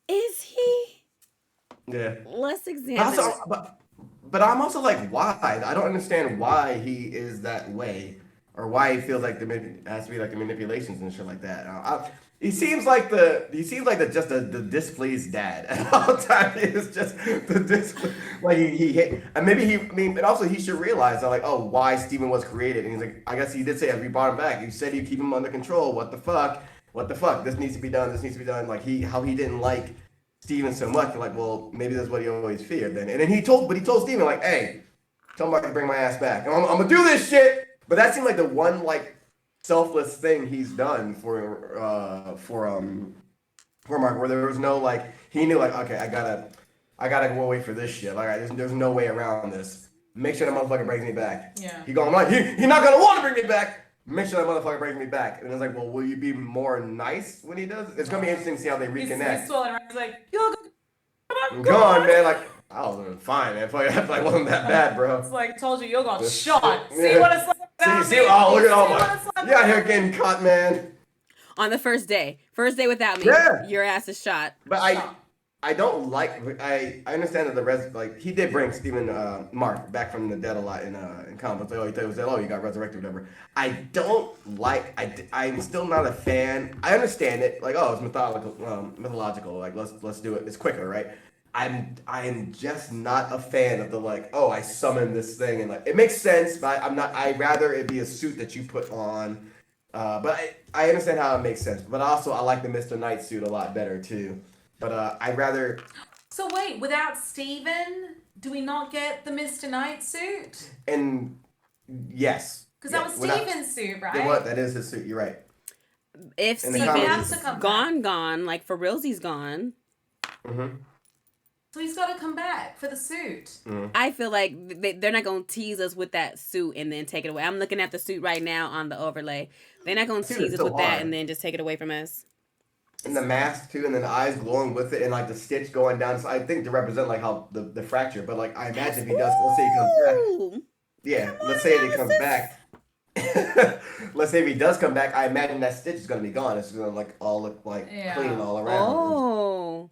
Is he? Yeah. Let's But examine also, it. but I'm also like, why? I don't understand why he is that way, or why he feels like has to be like the manipulations and shit like that. He seems like the displeased dad at all times. He's just the displeased. Like and maybe I mean, but also he should realize that like, oh, why Steven was created. And he's like, I guess he did say, as we brought him back, you said you keep him under control. What the fuck? What the fuck? This needs to be done. This needs to be done. Like how he didn't like Steven so much. You're like, well, maybe that's what he always feared then. And then he told Steven like, hey, tell Mark to bring my ass back. I'm gonna do this shit. But that seemed like the one like selfless thing he's done for Mark, where there was no like he knew like, okay, I gotta go away for this shit. Like, there's no way around this. Make sure that motherfucker brings me back. Yeah. He going like he not gonna want to bring me back. Make sure that motherfucker brings me back. And it's like, well, will you be more nice when he does? It's gonna be interesting to see how they reconnect. He's swollen around. He's like, you're I'm gone, man. Like, I was fine, man. That wasn't that bad, bro. It's like, told you, you're got shot. See what it's like. See, oh, look at all my. You out here getting caught, man. On the first day without me, your ass is shot. But I don't like. I understand that like he did bring Stephen Mark back from the dead a lot in comics. Like, he was he got resurrected, or whatever. I don't like. I'm still not a fan. I understand it. Like, oh, it's mythological. Like, let's do it. It's quicker, right? I'm just not a fan of the like, oh, I summoned this thing, and like it makes sense, but I'm not. I'd rather it be a suit that you put on. But I understand how it makes sense. But also I like the Mr. Knight suit a lot better too. But I'd rather. So wait, without Steven, do we not get the Mr. Knight suit? And yes. Because that was Steven's suit, right? What? That is his suit. You're right. If Steven's gone, like for realsy's gone. Mm-hmm. So he's got to come back for the suit. Mm-hmm. I feel like they're not going to tease us with that suit and then take it away. I'm looking at the suit right now on the overlay. They're not going to tease us with that and then just take it away from us. And the mask too, and then the eyes glowing with it, and like the stitch going down. So I think to represent like how the fracture. But like I imagine if he does, let's say he comes back. Yeah, let's say if he comes back. Let's say if he does come back, I imagine that stitch is gonna be gone. It's gonna like all look like clean all around. Oh.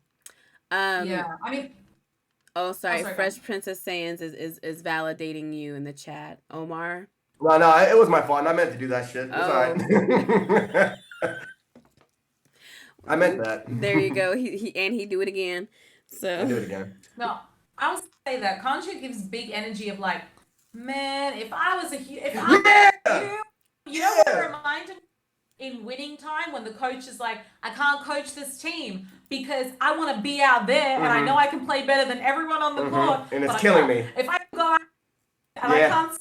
Yeah, I mean. Oh, sorry. Fresh Princess Sans is validating you in the chat, Omar. No, it was my fault. I meant to do that shit. It's alright. I meant that. There you go. He do it again. So I do it again. No, I was say that Conchu gives big energy of like, man, if I was you know what it reminded me in Winning Time when the coach is like, I can't coach this team because I want to be out there and I know I can play better than everyone on the court, and it's killing me. If I go out and I can't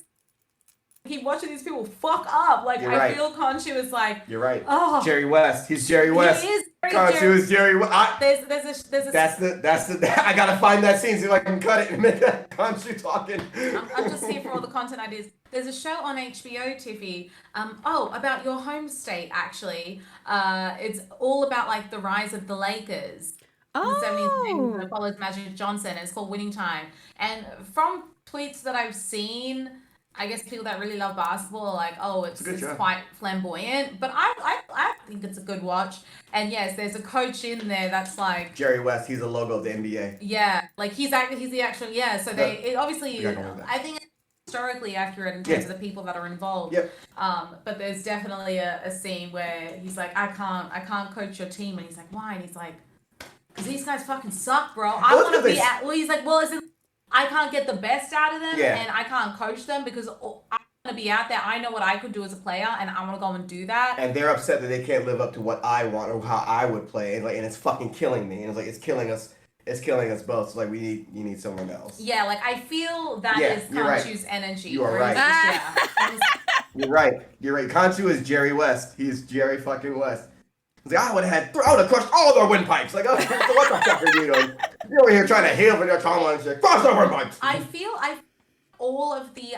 keep watching these people fuck up, like I feel Conchu is like, you're right. Oh, Jerry West. He's Jerry West. He is Conchu is Jerry West. There's a that's the I gotta find that scene, see if I can cut it and make that Conchu talking. I'm just here for all the content ideas. There's a show on HBO, Tiffie. About your home state actually. It's all about like the rise of the Lakers. In the 70s, it follows Magic Johnson. It's called Winning Time. And from tweets that I've seen, I guess people that really love basketball are like, oh, it's quite flamboyant. But I think it's a good watch. And yes, there's a coach in there that's like Jerry West. He's the logo of the NBA. Yeah, like he's the actual So it obviously, I think it's historically accurate in terms of the people that are involved. Yep. But there's definitely a scene where he's like, I can't coach your team, and he's like, why? And he's like, because these guys fucking suck, bro. I want to be at. Well, he's like, well, I can't get the best out of them, and I can't coach them because I want to be out there. I know what I could do as a player, and I want to go and do that. And they're upset that they can't live up to what I want or how I would play, and it's fucking killing me. And it's like it's killing us. It's killing us both. So like you need someone else. Yeah, like I feel that is Conchu's energy. You are right. You're right. Conchu is Jerry West. He's Jerry fucking West. He's like, I would have crushed all their windpipes. Like, what the fuck are you doing? You're over here trying to heal for your trauma and shit. Crush their windpipes. I feel all of the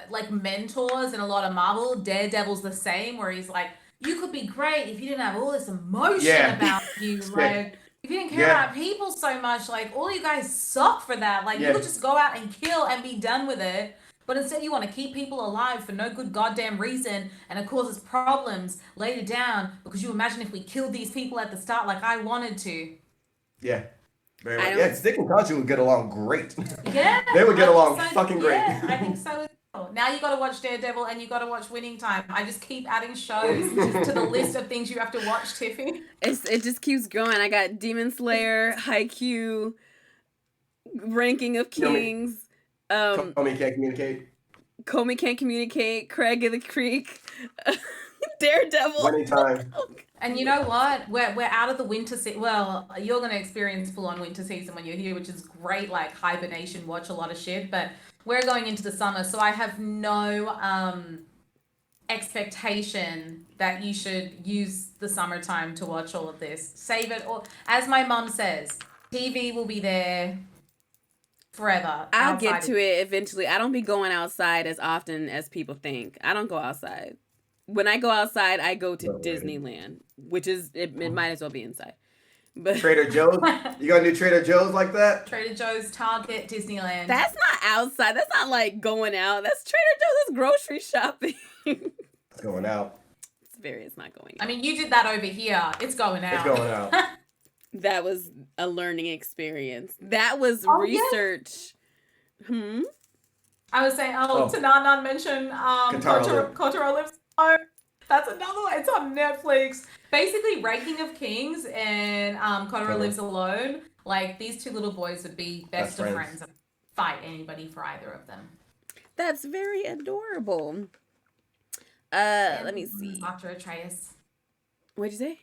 like mentors in a lot of Marvel, Daredevil's the same, where he's like, you could be great if you didn't have all this emotion about you. Like, if you didn't care about people so much, like all you guys suck for that. Like you could just go out and kill and be done with it. But instead, you want to keep people alive for no good goddamn reason, and it causes problems later down because you imagine if we killed these people at the start like I wanted to. Yeah. Very I much. Yeah, don't. Stick and Country would get along great. Yeah, They would get I think along so. fucking great. Yeah, I think so. Now you got to watch Daredevil and you got to watch Winning Time. I just keep adding shows to the list of things you have to watch, Tiffy. It just keeps going. I got Demon Slayer, Haikyuu, Ranking of Kings, Comey Can't Communicate. Comey Can't Communicate, Craig of the Creek, Daredevil. Winning Time. And you know what? We're out of the winter season. Well, you're going to experience full on winter season when you're here, which is great. Like hibernation, watch a lot of shit. But we're going into the summer, so I have no expectation that you should use the summertime to watch all of this. Save it, or as my mom says, TV will be there forever. I'll get to it eventually. I don't be going outside as often as people think. I don't go outside. When I go outside, I go to Disneyland, which is it might as well be inside. But Trader Joe's. You gonna do Trader Joe's like that? Trader Joe's, Target, Disneyland. That's not outside. That's not like going out. That's Trader Joe's. That's grocery shopping. It's going out. It's not going I out. mean, you did that over here. It's going out. It's going out. That was a learning experience. That was research. Yeah. I was saying, Tananan mentioned Kotaro Lives Alone. That's another one. It's on Netflix. Basically, Ranking of Kings and Kotaro Lives Alone. Like, these two little boys would be best of friends and fight anybody for either of them. That's very adorable. Let me see. After Atreus. What'd you say?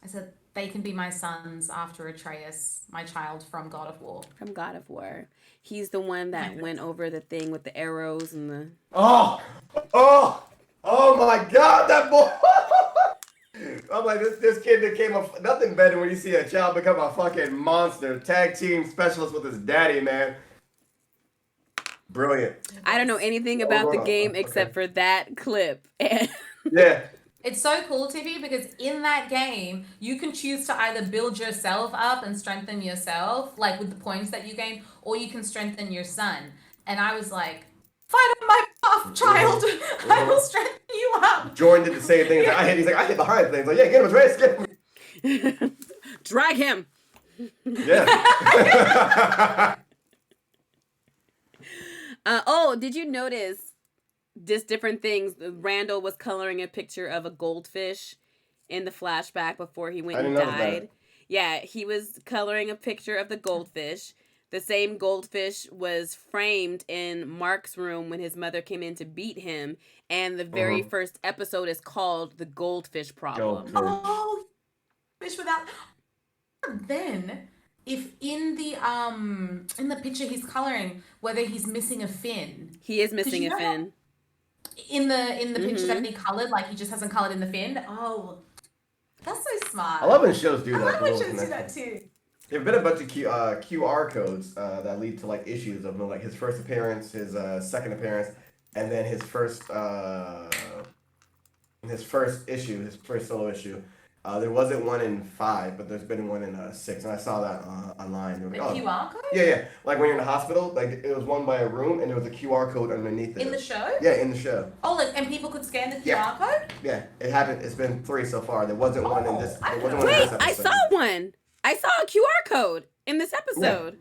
I said, they can be my sons after Atreus, my child from God of War. From God of War. He's the one that went over the thing with the arrows and the... Oh my God, that boy! I'm like, this kid became nothing better when you see a child become a fucking monster. Tag team specialist with his daddy, man. Brilliant. I don't know anything about the game except for that clip. Yeah. It's so cool, Tiffy, because in that game, you can choose to either build yourself up and strengthen yourself, like with the points that you gain, or you can strengthen your son. And I was like, fight on my path, child. I will strengthen you up. Jordan did the same thing. He's like, I hit behind things. Like, yeah, get him, Atreus, get him. Drag him. Yeah. Did you notice just different things? Randall was coloring a picture of a goldfish in the flashback before he went and died. Yeah, he was coloring a picture of the goldfish. The same goldfish was framed in Mark's room when his mother came in to beat him, and the very first episode is called The Goldfish Problem. Oh, fish without... Then, if in the picture he's coloring, whether he's missing a fin. He is missing a fin. In the picture that he colored, like he just hasn't colored in the fin. Oh, that's so smart. I love when shows do that. I love when shows do that too. There have been a bunch of QR codes that lead to like issues of like his first appearance, his second appearance, and then his first issue, his first solo issue. There wasn't one in 5, but there's been one in 6, and I saw that online. The QR code? Yeah. Like when you're in the hospital, like it was one by a room, and there was a QR code underneath it. In the show? Yeah, in the show. Oh, like and people could scan the QR code? Yeah, it happened. It's been 3 so far. There wasn't one in this. Wait, I saw one. I saw a QR code in this episode. Yeah.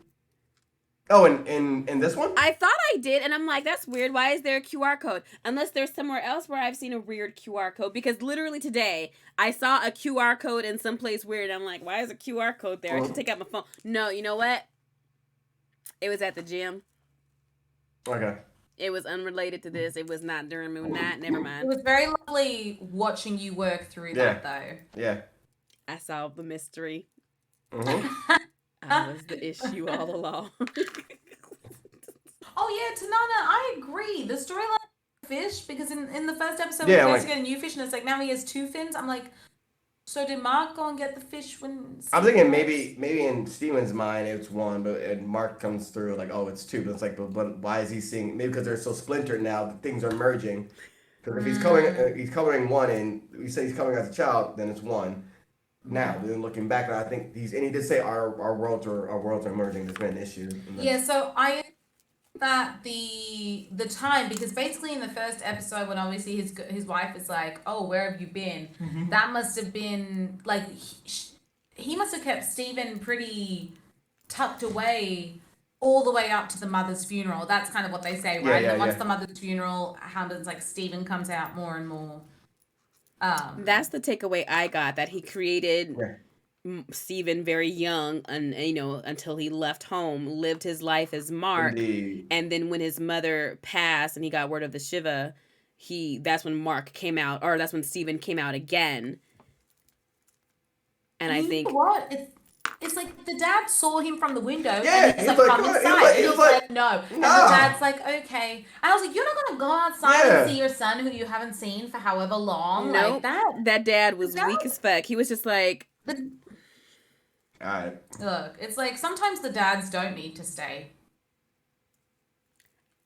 Oh, in this one? I thought I did, and I'm like, that's weird. Why is there a QR code? Unless there's somewhere else where I've seen a weird QR code. Because literally today, I saw a QR code in someplace weird. And I'm like, why is a QR code there? I should take out my phone. No, you know what? It was at the gym. Okay. It was unrelated to this. It was not during Moon Night. Never mind. It was very lovely watching you work through that, though. Yeah. I solved the mystery. Mm-hmm. I was the issue all along. Oh yeah, Tanana, I agree. The storyline of fish, because in the first episode we first get a new fish and it's like now he has 2 fins. I'm like, so did Mark go and get the fish when I'm thinking maybe in Steven's mind it's 1, but and Mark comes through like, oh, it's 2, but it's like, but why is he seeing? Maybe because they're so splintered now, things are merging. Because if he's coloring 1 and we say he's coloring as a child, then it's 1. Now, then looking back, I think he did say our worlds are merging. There's been an issue. Yeah, so that the time, because basically in the first episode when obviously his wife is like, oh, where have you been, that must have been like he must have kept Stephen pretty tucked away all the way up to the mother's funeral. That's kind of what they say, Yeah, right? And yeah, then once yeah. the mother's funeral happens, like Stephen comes out more and more. That's the takeaway I got, that he created Yeah. Stephen very young, and until he left home, lived his life as Mark, Indeed. and then when his mother passed and he got word of the Shiva, that's when Mark came out, or that's when Stephen came out again. And I You know think what? It's like the dad saw him from the window Yeah, and he's he's like, like, come come on. inside. He And was he's like, like, no. And the nah. dad's like, okay. And I was like, you're not going to go outside and see Yeah. your son who you haven't seen for however long? nope, Like that. that dad was That weak as fuck. He was just like, the, All right. look, it's like sometimes the dads don't need to stay.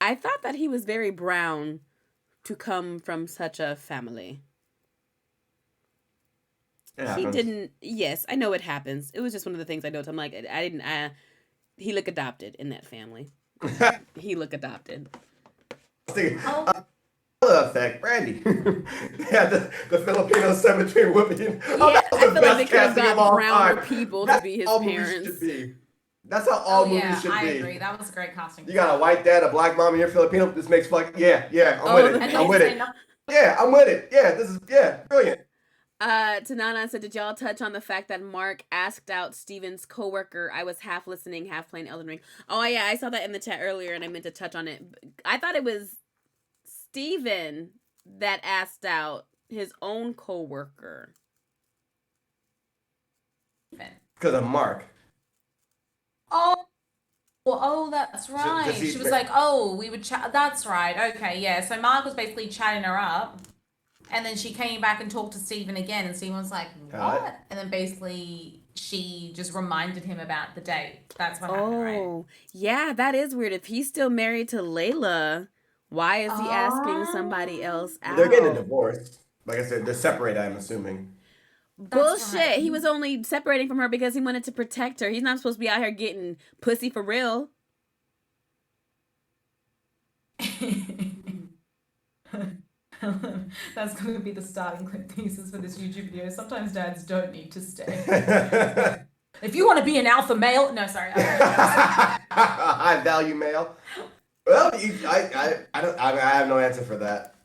I thought that he was very brown to come from such a family. It He happens. didn't. Yes, I know it happens. It was just one of the things I noticed. I'm like, I didn't. He looked adopted in that family. He looked adopted. Oh, Effect, Brandy. Yeah, the Filipino cemetery whooping. Oh, Yeah, that was I the feel like they best could have casting of got all browner time. people to That's be his all movies parents. should be. That's how all movies yeah, should I be. agree. That was a great casting. You got a white dad, a black mom, and you're Filipino. This makes fuck. Yeah, I'm with it. And I'm they with say it. nothing. Yeah, I'm with it. Yeah, this is brilliant. Tanana said, did y'all touch on the fact that Mark asked out Steven's coworker? I was half listening, half playing Elden Ring. Oh yeah, I saw that in the chat earlier and I meant to touch on it. I thought it was Steven that asked out his own coworker. Because of Mark. Oh, well, that's right. Does he- She was like, oh, we would chat. That's right. Okay, yeah. So Mark was basically chatting her up. And then she came back and talked to Stephen again. And Stephen was like, what? And then basically she just reminded him about the date. That's what happened, right? Oh, yeah, that is weird. If he's still married to Layla, why is he asking somebody else out? They're getting a divorce. Like I said, they're separated, I'm assuming. Bullshit. right. He was only separating from her because he wanted to protect her. He's not supposed to be out here getting pussy for real. That's going to be the starting clip thesis for this YouTube video. Sometimes dads don't need to stay. If you want to be an alpha male, no, sorry. High value male. Well, I have no answer for that.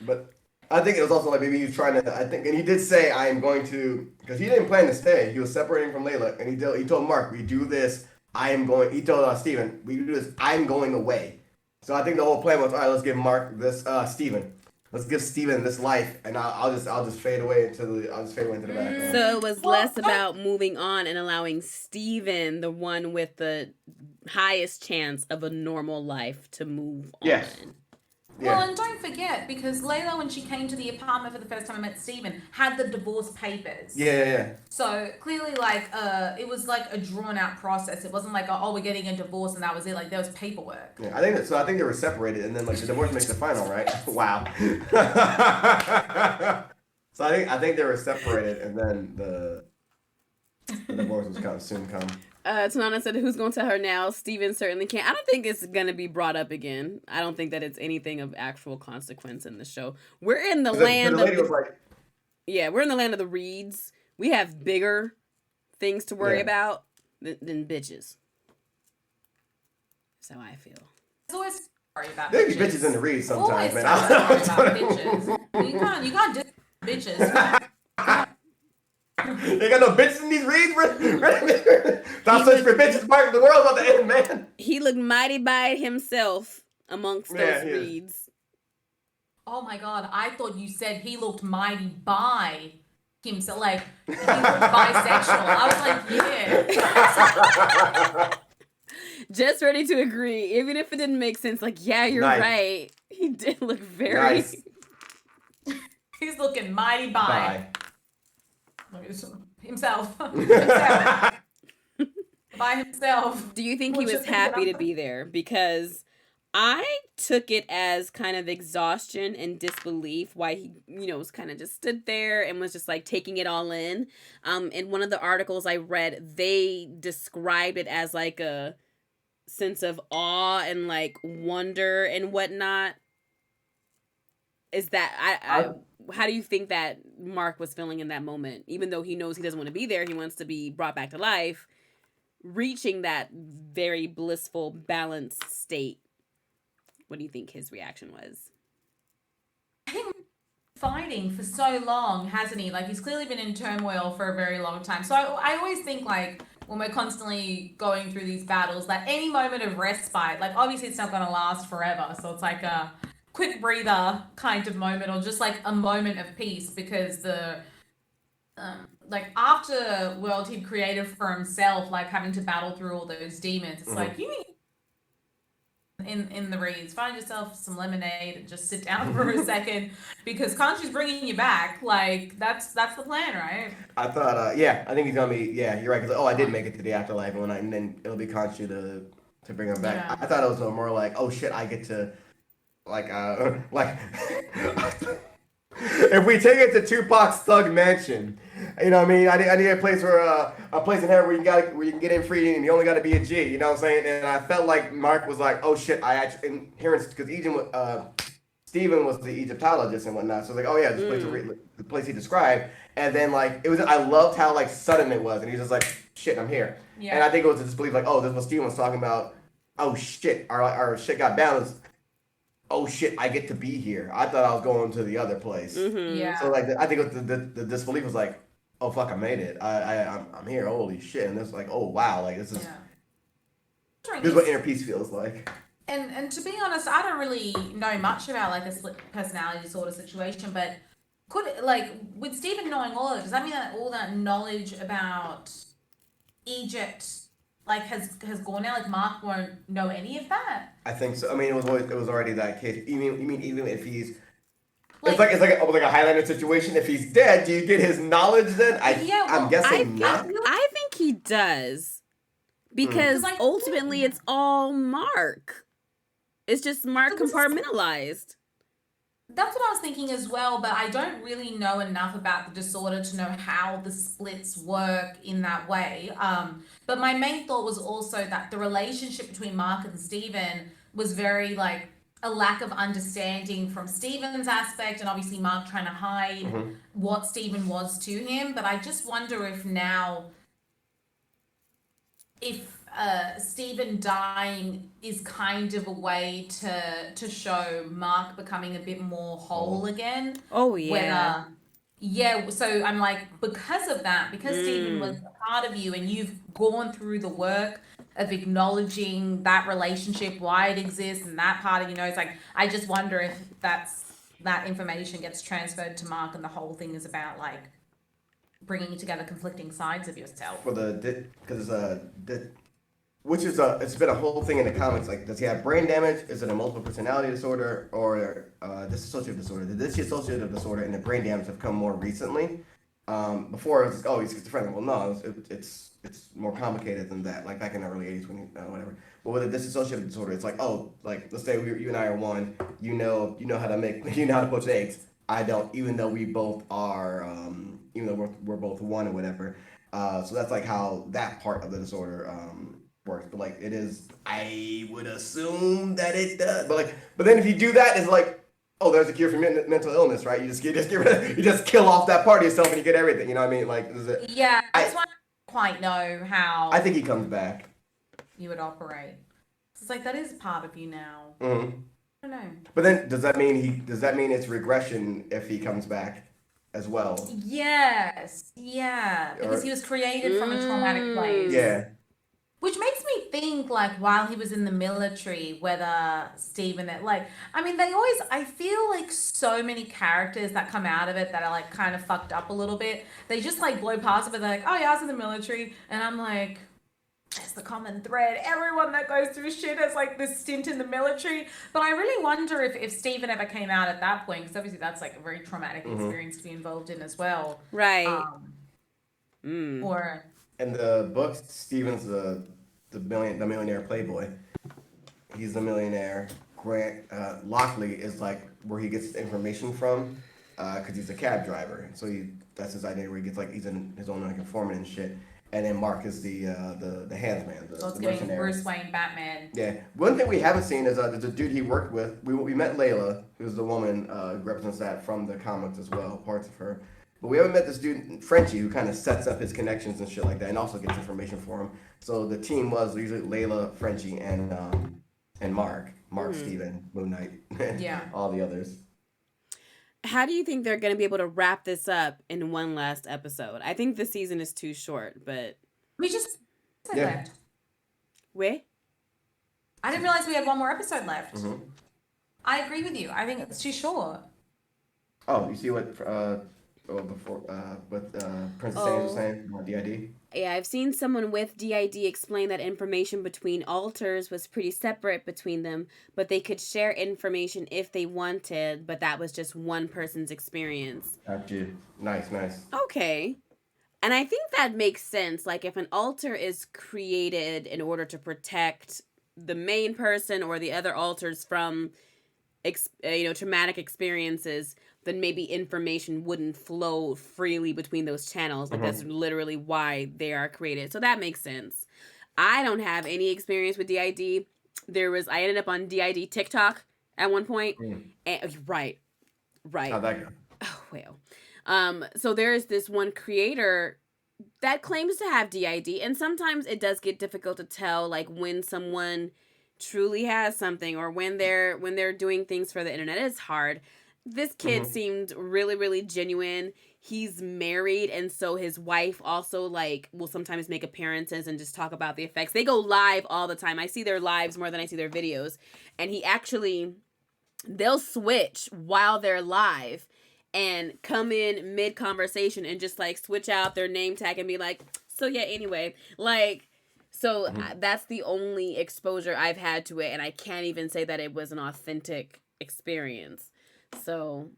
But I think it was also like maybe he was trying to. I think, and he did say, "I am going to," because he didn't plan to stay. He was separating from Layla, and he told Mark, "We do this. I am going." He told Steven, "We do this. I'm going away." So I think the whole plan was, all right, let's give Mark this Steven. Let's give Steven this life, and I'll just fade away into the background. So it was less about moving on and allowing Steven, the one with the highest chance of a normal life, to move Yes. on. Yeah. Well, and don't forget, because Layla, when she came to the apartment for the first time I met Stephen, had the divorce papers. Yeah. So clearly, like, it was like a drawn out process. It wasn't like, oh, we're getting a divorce and that was it. Like, there was paperwork. Yeah, I think they were separated, and then like the divorce makes it final, right? Wow. So I think they were separated, and then the divorce was soon come. Tanana said, who's going to tell her now? Steven certainly can't. I don't think it's going to be brought up again. I don't think that it's anything of actual consequence in the show. We're in the land the lady was like, yeah, we're in the land of the Reeds. We have bigger things to worry about than bitches. That's how I feel. There's always story about there be bitches in the reeds sometimes, always man. story about bitches. You can't just bitches. They got no bitches in these reeds. Stop searching for bitches. Mark, the world's about to end, man. He looked mighty by himself amongst those reeds. Oh my god, I thought you said he looked mighty by himself. Like, he looked bisexual. I was like, yeah. Just ready to agree. Even if it didn't make sense, like, yeah, you're right. He did look very... Nice. He's looking mighty by. Himself. By himself. Do you think he was happy to be there? Because I took it as kind of exhaustion and disbelief why he, was kind of just stood there and was just like taking it all in. In one of the articles I read, they described it as like a sense of awe and like wonder and whatnot. Is that how do you think that Mark was feeling in that moment? Even though he knows he doesn't want to be there, he wants to be brought back to life, reaching that very blissful, balanced state. What do you think his reaction was? I think fighting for so long, hasn't he? Like, he's clearly been in turmoil for a very long time. So I always think, like, when we're constantly going through these battles, that any moment of respite, like, obviously it's not going to last forever. So it's like a quick breather kind of moment, or just like a moment of peace, because like, after world he'd created for himself, like having to battle through all those demons, it's like, you need in the reeds, find yourself some lemonade and just sit down for a second, because Khonshu's bringing you back. Like, that's the plan, right? I thought, I think he's gonna be, you're right. Cause I did make it to the afterlife, and then it'll be Khonshu to bring him back. Yeah. I thought it was more like, oh shit, I get to, like, if we take it to Tupac's Thug Mansion, you know what I mean? I need a place in heaven where you can get in free, and you only got to be a G. You know what I'm saying? And I felt like Mark was like, oh shit, I actually, and hearing, because Steven was the Egyptologist and whatnot, so like, oh yeah, this place, the place he described, and then like I loved how like sudden it was, and he was just like, shit, I'm here. Yeah. And I think it was a disbelief, like, oh, this is what Steven was talking about. Oh shit, our shit got balanced. Oh shit, I get to be here. I thought I was going to the other place. Mm-hmm. Yeah. So like, I think the disbelief was like, oh fuck, I made it. I'm here. Holy shit! And it's like, oh wow, like this is what inner peace feels like. And to be honest, I don't really know much about like a split personality disorder situation, but with Stephen knowing all of it, does that mean that all that knowledge about Egypt like has gone now? Like, Mark won't know any of that? I think so. I mean, it was already that case. You mean even if he's it's like a Highlander situation. If he's dead, do you get his knowledge then? I'm guessing not. I think he does, because ultimately it's all Mark. It's just Mark compartmentalized. That's what I was thinking as well, but I don't really know enough about the disorder to know how the splits work in that way. But my main thought was also that the relationship between Mark and Steven was very like a lack of understanding from Steven's aspect, and obviously Mark trying to hide what Steven was to him. But I just wonder if now, if Steven dying is kind of a way to show Mark becoming a bit more whole again. Oh yeah. So I'm like, because of that, because Steven was a part of you, and you've gone through the work of acknowledging that relationship, why it exists, and that part of, it's like, I just wonder if that information gets transferred to Mark, and the whole thing is about like bringing together conflicting sides of yourself. Which is it's been a whole thing in the comics. Like, does he have brain damage? Is it a multiple personality disorder or dissociative disorder? The dissociative disorder and the brain damage have come more recently. Before it was like, oh, he's schizophrenic. Well, no, it's more complicated than that. Like back in the early '80s, when whatever. But with a dissociative disorder, it's like, oh, like let's say you and I are one. You know how to poach eggs. I don't, even though we both are, even though we're both one or whatever. So that's like how that part of the disorder works. But like, it is, I would assume that it does. But then if you do that, it's like, oh, there's a cure for mental illness, right? You just kill off that part of yourself and you get everything. You know what I mean? Like, yeah, that's why I don't quite know how. I think he comes back. You would operate. So it's like, that is part of you now. Mm-hmm. I don't know. But then does that mean it's regression if he comes back as well? Yes. Yeah. Because he was created from a traumatic place. Yeah. Which makes me think, like, while he was in the military, whether Steven, I feel like so many characters that come out of it that are, like, kind of fucked up a little bit, they just, like, blow past it, but they're like, oh, yeah, I was in the military, and I'm like, that's the common thread. Everyone that goes through shit has, like, this stint in the military. But I really wonder if Steven ever came out at that point, because obviously that's, like, a very traumatic experience to be involved in as well. Right. Or... In the books, Steven's the millionaire playboy. He's the millionaire. Grant Lockley is like where he gets his information from, because he's a cab driver. So that's his identity, where he gets like he's in his own like informant and shit. and then Mark is the handsman, So it's the giving mercenary. Bruce Wayne Batman. Yeah. One thing we haven't seen is there's a dude he worked with. We met Layla, who's the woman who represents that from the comics as well, parts of her. But we haven't met this dude Frenchie who kind of sets up his connections and shit like that, and also gets information for him. So the team was usually Layla, Frenchie, and Mark, Steven, Moon Knight, and Yeah. all the others. How do you think they're going to be able to wrap this up in one last episode? I think the season is too short, but We just said Yeah. left. wait. I didn't realize we had one more episode left. Mm-hmm. I agree with you. I think it's too short. Oh, you see what Princess Anne was saying about DID? Yeah, I've seen someone with DID explain that information between alters was pretty separate between them, but they could share information if they wanted, but that was just one person's experience. Gotcha. Nice. Okay. And I think that makes sense. Like, if an alter is created in order to protect the main person or the other alters from, traumatic experiences, then maybe information wouldn't flow freely between those channels. Like, that's literally why they are created. So that makes sense. I don't have any experience with DID. I ended up on DID TikTok at one point. And, right. How'd that go? Oh, well. So there's this one creator that claims to have DID, and sometimes it does get difficult to tell, like, when someone truly has something or when they're doing things for the internet. It's hard. This kid seemed really, really genuine. He's married, and so his wife also, like, will sometimes make appearances and just talk about the effects. They go live all the time. I see their lives more than I see their videos. And they'll switch while they're live and come in mid-conversation and just, like, switch out their name tag and be like, so yeah, anyway. Like, so that's the only exposure I've had to it, and I can't even say that it was an authentic experience. So,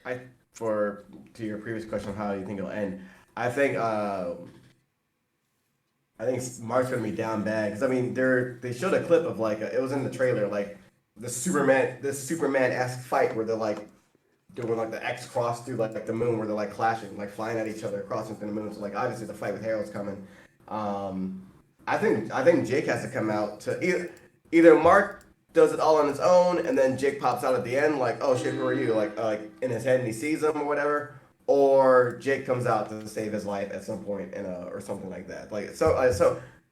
To your previous question, how you think it'll end? I think Mark's gonna be down bad because I mean they showed a clip of like it was in the trailer like this Superman-esque fight where they're like doing like the X cross through like the moon where they're like clashing like flying at each other crossing through the moon. So like obviously the fight with Harold's coming. I think Jake has to come out to either Mark does it all on his own, and then Jake pops out at the end, like, "Oh shit, who are you?" Like in his head, and he sees him or whatever. Or Jake comes out to save his life at some point, or something like that. Like so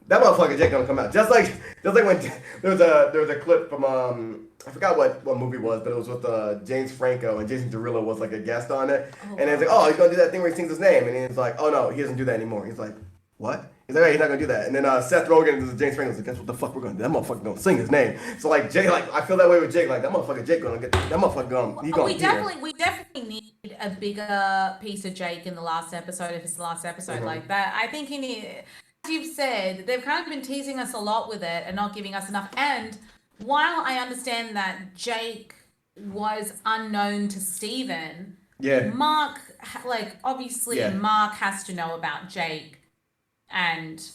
that motherfucker Jake gonna come out just like when there was a clip from I forgot what movie it was, but it was with James Franco and Jason Derulo was like a guest on it, and it's like, "Oh, he's gonna do that thing where he sings his name," and he's like, "Oh no, he doesn't do that anymore." He's like, "What?" He's like, "Hey, he's not gonna do that." And then Seth Rogen, this is James Franco's like, "Guess what the fuck we're gonna do? That motherfucker gonna sing his name." So like Jake, like I feel that way with Jake. Like that motherfucker Jake gonna get that motherfucker gonna. We definitely need a bigger piece of Jake in the last episode. If it's the last episode like that, I think he need. As you've said, they've kind of been teasing us a lot with it and not giving us enough. And while I understand that Jake was unknown to Steven, Mark, like obviously Mark has to know about Jake and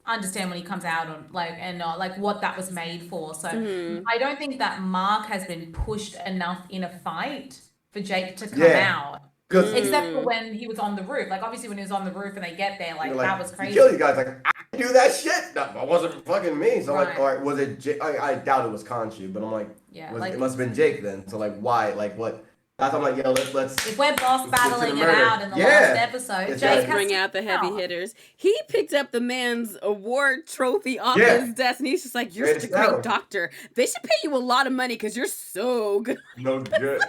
understand when he comes out on like what that was made for. So I don't think that Mark has been pushed enough in a fight for Jake to come out. Except for when he was on the roof. Like obviously when he was on the roof and they get there, like that was crazy. You kill these guys, like I do that shit. No, it wasn't fucking me. So like, or was it Jake? I doubt it was Khonshu, but I'm like, it must have been Jake then. So like, why? Like what? I'm like, yo, let's. If we're boss battling it out in the last episode, Jake has bring out the heavy hitters. He picked up the man's award trophy off his desk, and he's just like, "You're such a great doctor. They should pay you a lot of money because you're so good." No good.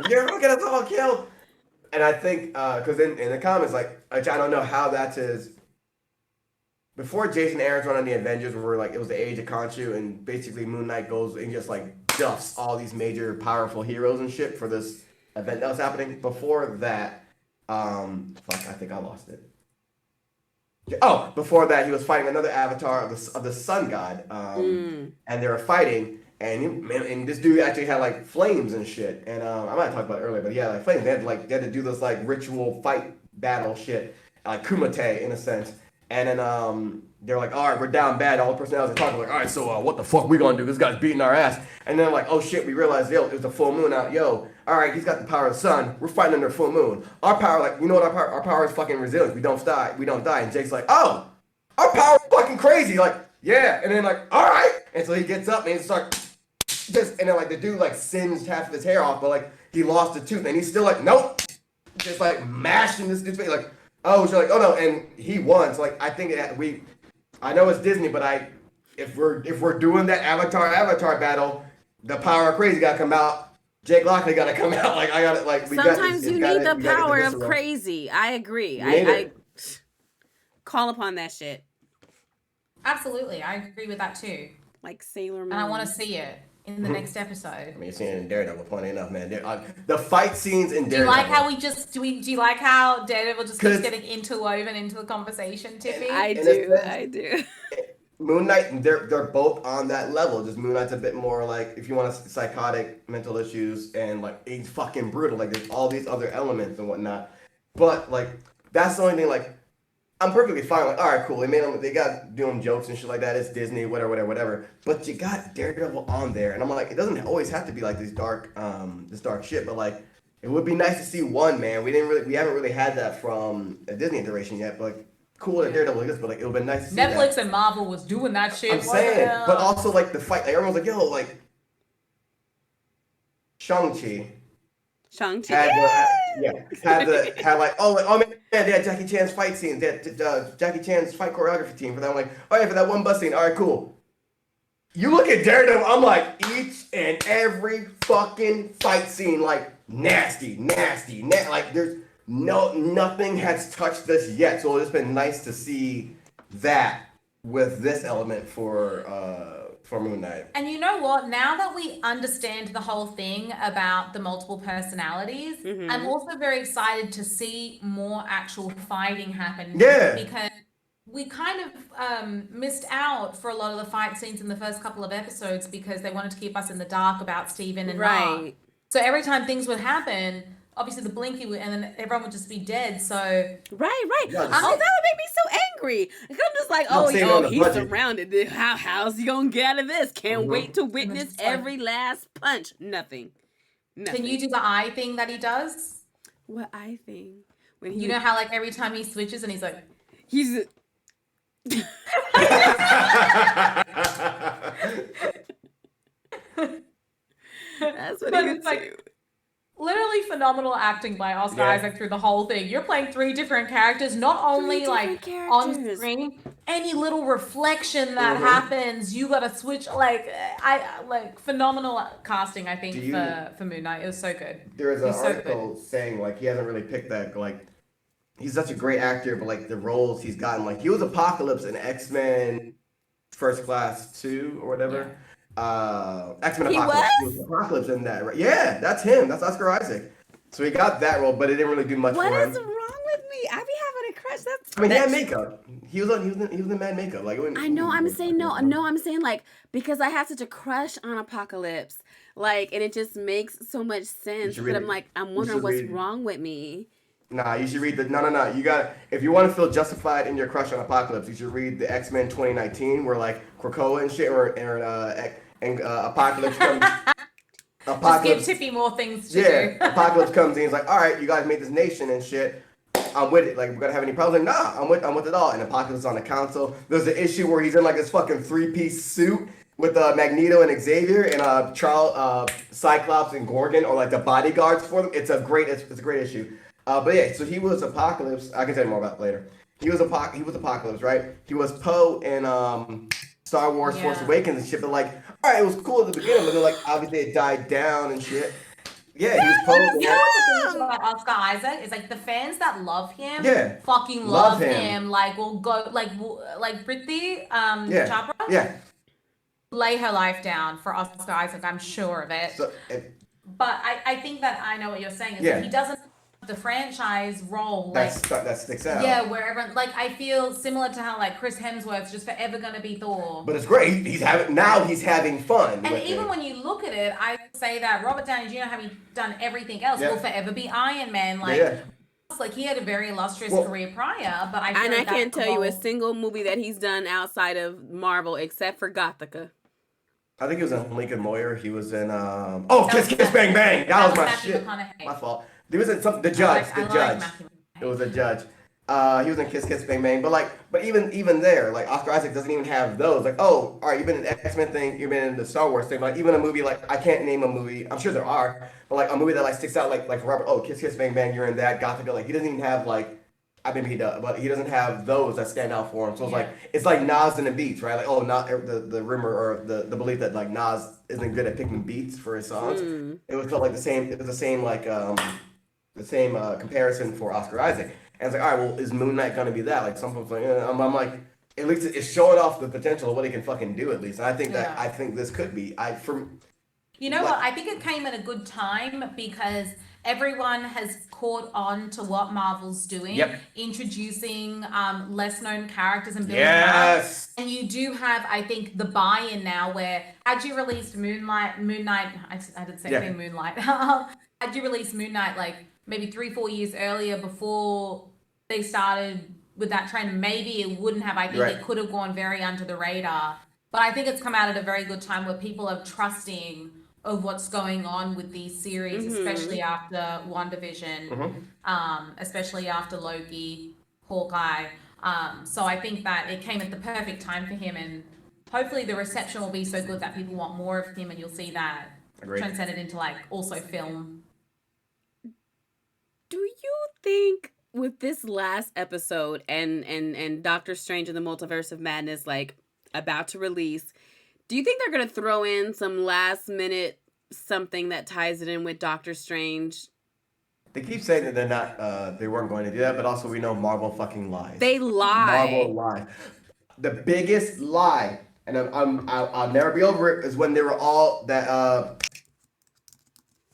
You're gonna get us all killed. And I think, because in the comments, like, I don't know how that's his. Before Jason Aaron's run on the Avengers, where like it was the age of Khonshu, and basically Moon Knight goes and just like duffs all these major powerful heroes and shit for this event that was happening. Before that, I think I lost it. Oh, before that, he was fighting another avatar of the sun god, and they were fighting. And this dude actually had like flames and shit. And I might have talked about it earlier, but yeah, like flames. They had to do this like ritual fight battle shit, like Kumite in a sense. And then they're like, all right, we're down bad. All the personalities are talking like, all right, so what the fuck we gonna do? This guy's beating our ass. And then like, oh shit, we realized, yo, there's a full moon out. Yo, all right, he's got the power of the sun. We're fighting under full moon. Our power, like, you know what our power is fucking resilience. We don't die. We don't die. And Jake's like, oh, our power is fucking crazy. Like, yeah. And then like, all right. And so he gets up and he's like, just, and then like the dude like singed half of his hair off, but like he lost a tooth and he's still like, nope. Just like mashing this dude's face, like, oh, so like, oh no, and he won. So like, I think I know it's Disney, but if we're doing that Avatar battle, the power of crazy gotta come out. Jake Lockley gotta come out. Like I gotta like. Sometimes you need the power of crazy. I agree. I call upon that shit. Absolutely, I agree with that too. Like Sailor Moon, and I want to see it in the next episode. I mean, you're seeing it in Daredevil, funny enough, man. The fight scenes in Daredevil. Do you like how do you like how Daredevil just keeps getting interwoven into the conversation, Tiffie? I do. Moon Knight, they're both on that level. Just Moon Knight's a bit more like, if you want psychotic mental issues, and like he's fucking brutal. Like there's all these other elements and whatnot. But like that's the only thing. Like I'm perfectly fine. Like all right, cool. They got doing jokes and shit like that. It's Disney, whatever. But you got Daredevil on there, and I'm like, it doesn't always have to be like this dark shit. But like, it would be nice to see one, man. We haven't really had that from a Disney iteration yet. But like, cool that Daredevil exists, but like it would be nice to see Netflix that. And Marvel was doing that shit. I'm saying, but also like the fight, like everyone's like, yo, like Shang-Chi had like, oh man, they had Jackie Chan's fight scenes. They had Jackie Chan's fight choreography team for that. I'm like, oh yeah, for that one bus scene. All right, cool. You look at Daredevil, I'm like, each and every fucking fight scene, like nasty. Like there's nothing has touched this yet. So it's been nice to see that with this element for Moon Knight. And you know what? Now that we understand the whole thing about the multiple personalities, I'm also very excited to see more actual fighting happen. Yeah. Because we kind of missed out for a lot of the fight scenes in the first couple of episodes because they wanted to keep us in the dark about Steven and Mark. So every time things would happen, obviously the blinky would, and then everyone would just be dead. So right. Yeah, that would make me so angry. I'm just like, he's surrounded. How's he gonna get out of this? Can't wait to witness every last punch. Nothing. Can you do the eye thing that he does? What eye thing? When you know how like every time he switches and he's like, That's what he would do. Literally phenomenal acting by Oscar Isaac through the whole thing. You're playing 3 different characters, not only like on screen, any little reflection that happens, you gotta switch. Like phenomenal casting, I think, for Moon Knight. It was so good. There is an article saying like he hasn't really picked that, like he's such a great actor, but like the roles he's gotten, like he was Apocalypse in X-Men First Class 2 or whatever. Yeah. X-Men Apocalypse. He was Apocalypse in that, right? Yeah, that's him. That's Oscar Isaac. So he got that role, but it didn't really do much for him. What is wrong with me? I be having a crush. He had makeup. He was in mad makeup. Like I know. I'm saying no. I'm saying like because I have such a crush on Apocalypse, like, and it just makes so much sense. But I'm wondering what's wrong with me. Nah, you should read no. You got, if you want to feel justified in your crush on Apocalypse, you should read the X-Men 2019, where like Krakoa and shit, and Apocalypse comes. Just give Tiffie more things to do. Apocalypse comes in, he's like, all right, you guys made this nation and shit. I'm with it. Like, we're gonna have any problems? Like, nah, I'm with it all. And Apocalypse is on the council. There's an issue where he's in like this fucking 3-piece suit with Magneto and Xavier and Charles, Cyclops and Gorgon, or like the bodyguards for them. It's a great issue. But yeah, so he was Apocalypse. I can tell you more about it later. He was Apocalypse, right? He was Poe in Star Wars Force Awakens and shit. But like, all right, it was cool at the beginning, but then like obviously it died down and shit. Yeah, he was Poe. You know what the thing about Oscar Isaac is, like, the fans that love him, fucking love him. Like, will go like Priti Chopra, lay her life down for Oscar Isaac. I'm sure of it. So, but I think that I know what you're saying. Is that he doesn't. The franchise role, like that sticks out. Yeah, wherever, like, I feel similar to how like Chris Hemsworth's just forever gonna be Thor. But it's great. He's having fun. And even when you look at it, I say that Robert Downey Jr., having done everything else, will forever be Iron Man. Like, was. Like, he had a very illustrious career prior, but I can't tell you a single movie that he's done outside of Marvel except for Gothica. I think he was in Lincoln Lawyer. He was in Kiss Kiss Bang Bang. That was my shit. My fault. He was in The Judge. It was a judge. He was in Kiss Kiss Bang Bang. But even there, like Oscar Isaac doesn't even have those. Like, oh, all right, you've been in the X-Men thing, you've been in the Star Wars thing. Like even a movie like I can't name a movie. I'm sure there are, but like a movie that like sticks out like Robert. Oh, Kiss Kiss Bang Bang. You're in that. Gothica. Like he doesn't even have like. I mean, he does, but he doesn't have those that stand out for him. So it's like Nas and the beats, right? Like, not the rumor or the belief that like Nas isn't good at picking beats for his songs. It was felt like the same. It was the same like the same comparison for Oscar Isaac. And it's like, all right, well, is Moon Knight gonna be that? Like some folks like, I'm like, at least it's showing off the potential of what he can fucking do at least. And I think this could be. You know what? I think it came at a good time because everyone has caught on to what Marvel's doing, introducing less known characters and building up. And you do have, I think, the buy-in now where had you released Moon Knight, I didn't say anything Moonlight. Had you released Moon Knight like maybe 3-4 years earlier before they started with that trend, maybe it wouldn't have. I think it could have gone very under the radar. But I think it's come out at a very good time where people are trusting of what's going on with these series, especially after WandaVision, especially after Loki, Hawkeye. So I think that it came at the perfect time for him, and hopefully the reception will be so good that people want more of him, and you'll see that transcended into like also film. Do you think with this last episode and Doctor Strange and the Multiverse of Madness like about to release, do you think they're going to throw in some last minute something that ties it in with Doctor Strange? They keep saying that they're not, they weren't going to do that, but also we know Marvel fucking lies. They lie. Marvel lies. The biggest lie, and I'll never be over it, is when they were all that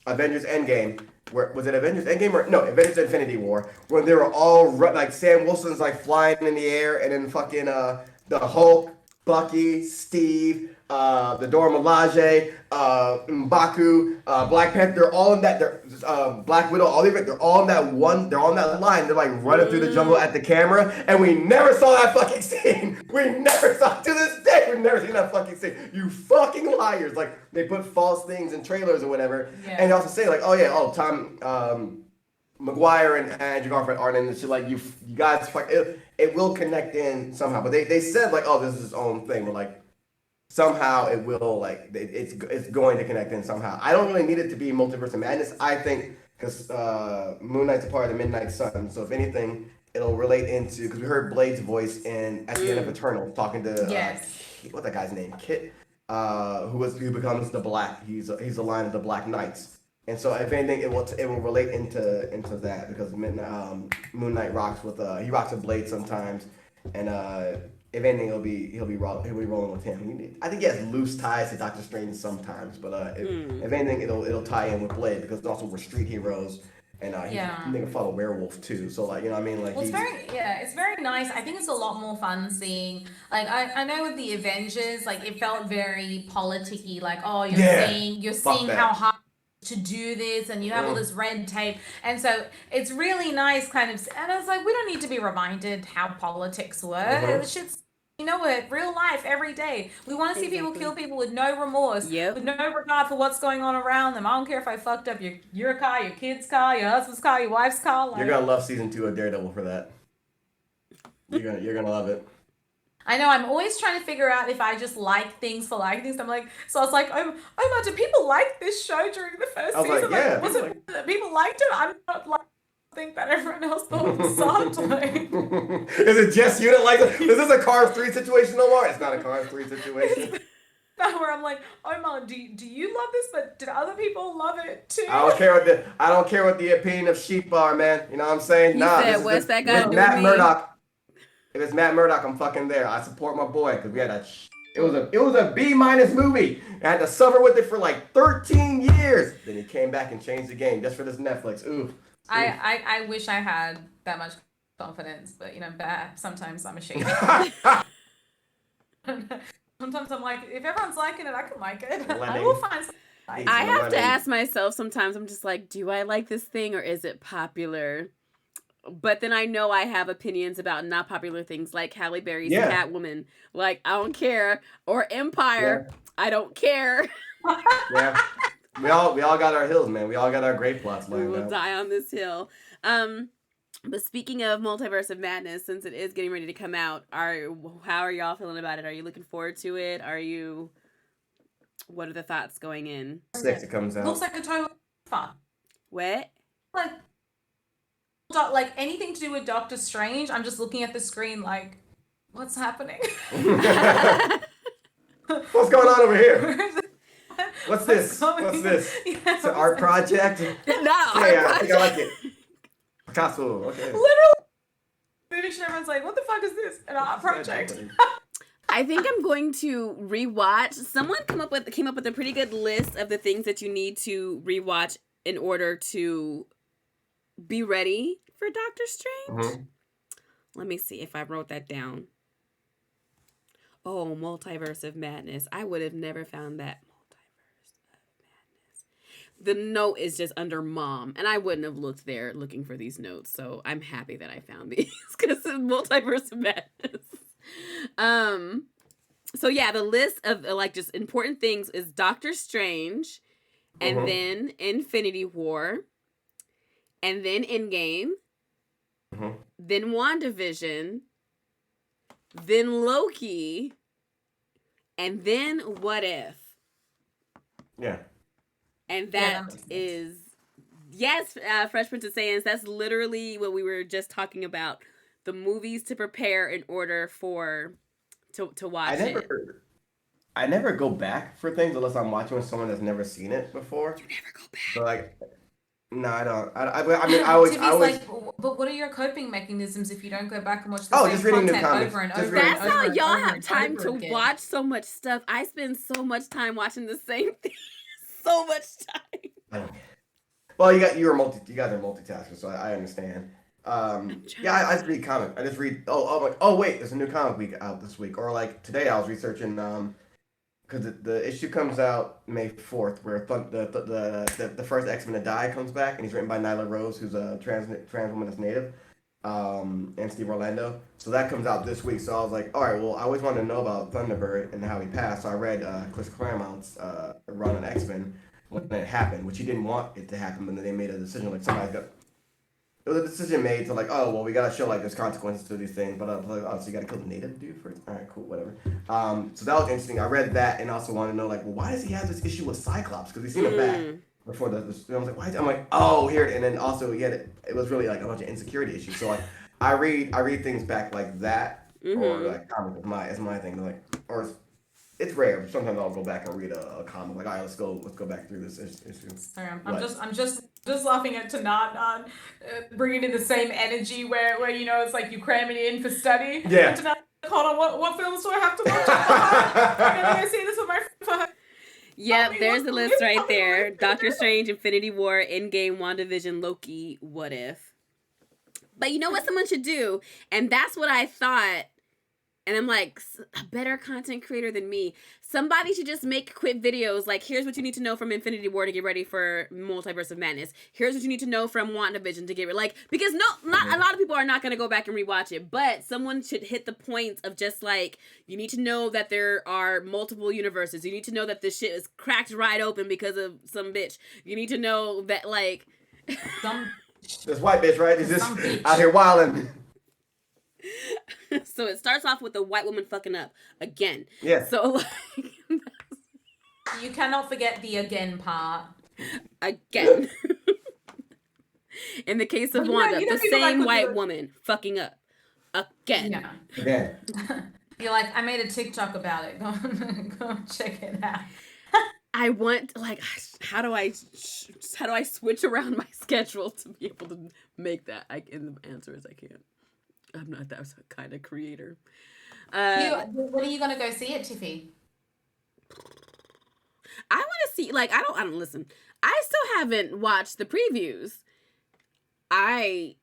Avengers Endgame. Was it Avengers Endgame or no? Avengers Infinity War, when they were all like Sam Wilson's like flying in the air, and then fucking the Hulk, Bucky, Steve, the Dora Milaje, M'Baku, Black Panther, they're all in that. Black Widow, all of it. They're all in that one. They're on that line. They're like running through the jungle at the camera, and we never saw that fucking scene. We never saw to this day. We've never seen that fucking scene. You fucking liars! Like they put false things in trailers or whatever, and they also say like, Tom Maguire and Andrew Garfield aren't in this shit. Like you guys, it will connect in somehow. But they said like, this is its own thing. But like somehow it will like it's going to connect in somehow. I don't really need it to be Multiverse of Madness. I think because Moon Knight's a part of the Midnight Sun. So if anything, it'll relate into because we heard Blade's voice at the end of Eternal talking to what's that guy's name? Kit, who becomes the Black. He's the line of the Black Knights. And so, if anything, it will relate into that because Moon Knight rocks with Blade sometimes, and if anything, he'll be rolling with him. I think he has loose ties to Doctor Strange sometimes, but if anything, it'll tie in with Blade because also we're street heroes, and he can follow werewolf too. So like I mean like. Well, it's very nice. I think it's a lot more fun seeing like I know with the Avengers like it felt very politicky like you're seeing how hard to do this and you have all this red tape, and so it's really nice kind of, and I was like, we don't need to be reminded how politics work. It's just it real life every day. We want to see people kill people with no remorse, with no regard for what's going on around them. I don't care if I fucked up your car, your kid's car, your husband's car, your wife's car. Like, you're gonna love season 2 of Daredevil for that. You're gonna love it. I know, I'm always trying to figure out if I just like things for liking things. I'm like, so I was like, Omar, do people like this show during the first season? Like, was it that people liked it? I'm not like, I think that everyone else thought it sucked. Is it just you that likes it? Is this a Cars 3 situation, Omar? It's not a Cars 3 situation. Where I'm like, Omar, do you love this? But did other people love it too? I don't care what the opinion of sheep are, man. You know what I'm saying? What's that guy doing? Matt Murdock. If it's Matt Murdock, I'm fucking there. I support my boy because we had it was a B- movie. I had to suffer with it for like 13 years. Then he came back and changed the game just for this Netflix. Ooh. I wish I had that much confidence, but sometimes I'm ashamed. Sometimes I'm like, if everyone's liking it, I can like it. I will find something. I have to ask myself sometimes. I'm just like, do I like this thing or is it popular? But then I know I have opinions about not popular things like Halle Berry's Yeah. Catwoman. Like, I don't care. Or Empire. Yeah. I don't care. Yeah. We all got our hills, man. We all got our great plots We lined will out. die on this hill. But speaking of Multiverse of Madness, since it is getting ready to come out, how are y'all feeling about it? Are you looking forward to it? What are the thoughts going in? 6 it comes out. Looks like a total fun. What? Like anything to do with Doctor Strange, I'm just looking at the screen like, what's happening? What's going on over here? What's this? going- What's this? Yeah, It's an art project? Not Okay, our I think I like project. it. Picasso, okay. Literally, everyone's like, what the fuck is this? An art project. I think I'm going to rewatch. Someone came up with a pretty good list of the things that you need to rewatch in order to be ready for Doctor Strange. Mm-hmm. Let me see if I wrote that down. Oh, Multiverse of Madness. I would have never found that. Multiverse of Madness. The note is just under Mom, and I wouldn't have looked there looking for these notes. So I'm happy that I found these because it's Multiverse of Madness. So yeah, the list of like just important things is Doctor Strange, and then Infinity War, and then Endgame, then WandaVision, then Loki, and then What If. Yeah. And that is, yes, Fresh Prince is saying that's literally what we were just talking about. The movies to prepare in order to watch it. I never go back for things unless I'm watching with someone that's never seen it before. You never go back. So like, no, I don't. I mean, I always. Like, but what are your coping mechanisms if you don't go back and watch the Oh, same just reading new content comics. over and Just over? reading- And That's over how and y'all over have and time over to again. watch so much stuff. I spend so much time watching the same thing. So much time. Well, you guys are multitaskers, so I understand. Yeah, I just read comic. I just read. Oh, wait, there's a new comic week out this week, or like today I was researching because the issue comes out May 4th, where the first X-Men to die comes back, and he's written by Nyla Rose, who's a trans woman that's native, and Steve Orlando. So that comes out this week. So I was like, all right, well, I always wanted to know about Thunderbird and how he passed. So I read Chris Claremont's run on X-Men when it happened, which he didn't want it to happen, but then they made a decision, like there was a decision made to like, oh, well, we gotta show like there's consequences to these things, but I was like, oh, so you gotta kill the native dude first? All right, cool, whatever. So that was interesting. I read that and also wanted to know like, well, why does he have this issue with Cyclops? Because we've seen it back before the. I was like, why? I'm like, oh, here, and then also it was really like a bunch of insecurity issues. So like, I read things back like that, or like comic is my thing. Like, or it's rare. But sometimes I'll go back and read a comic. Like, all right, let's go back through this issue. Sorry, I'm just laughing at Tanat bringing in the same energy where you know it's like you cram it in for study. Yeah. Tanat, hold on, what films do I have to watch? I'm gonna go see this with my friend. Yep, there's the list right there. Doctor Strange, Infinity War, Endgame, WandaVision, Loki, What If. But you know what someone should do? And that's what I thought. And I'm like, a better content creator than me. Somebody should just make quick videos. Like, here's what you need to know from Infinity War to get ready for Multiverse of Madness. Here's what you need to know from WandaVision to get ready. Like, because not a lot of people are not going to go back and rewatch it. But someone should hit the points of just like, you need to know that there are multiple universes. You need to know that this shit is cracked right open because of some bitch. You need to know that, like... This white bitch, right? Is just out here wilding. So it starts off with a white woman fucking up again. Yeah. So like you cannot forget the again part. Again. In the case of Wanda, you know the same like white woman fucking up again. Yeah. Again. You're like, I made a TikTok about it. Go check it out. I want like how do I switch around my schedule to be able to make that? And the answer is I can't. I'm not that kind of creator. When are you gonna go see it, Tiffie? I want to see like I don't listen. I still haven't watched the previews. I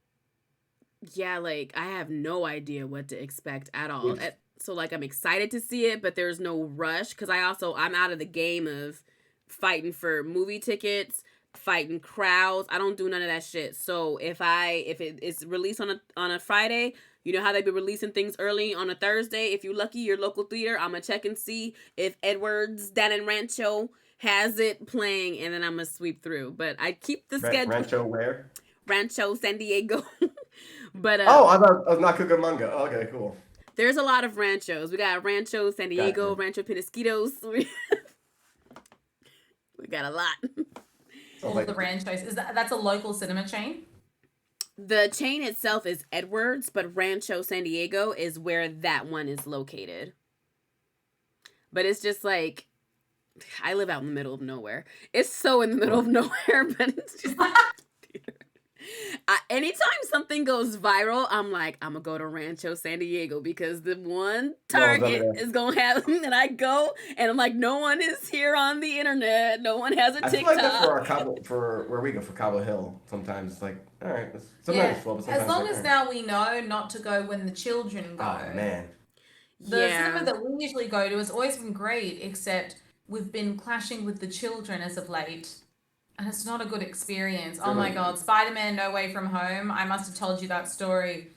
have no idea what to expect at all. Yes. So like I'm excited to see it, but there's no rush because I'm out of the game of fighting for movie tickets. fighting crowds. I don't do none of that shit. So if it is released on a Friday, you know how they be releasing things early on a Thursday. If you're lucky, your local theater, I'm gonna check and see if Edwards down in Rancho has it playing, and then I'm gonna sweep through. But I keep the schedule. Rancho where? Rancho, San Diego. But Oh, I thought I was not Cucamonga. Oh, okay, cool. There's a lot of ranchos. We got Rancho San Diego, Gotcha. Rancho Penasquitos. We got a lot. All the ranchos. That's a local cinema chain? The chain itself is Edwards, but Rancho San Diego is where that one is located. But it's just like, I live out in the middle of nowhere. It's so in the middle of nowhere, but it's just like, anytime something goes viral, I'm like, I'm gonna go to Rancho San Diego because the one Target is gonna have, and I go and I'm like, no one is here on the internet. No one has a TikTok. I feel like that for where we go for Cobble Hill. Sometimes it's like, all right, sometimes it's full, but sometimes as long as now we know not to go when the children go. Oh man. The cinema that we usually go to has always been great, except we've been clashing with the children as of late. And it's not a good experience. Oh my God, Spider-Man No Way From Home. I must have told you that story.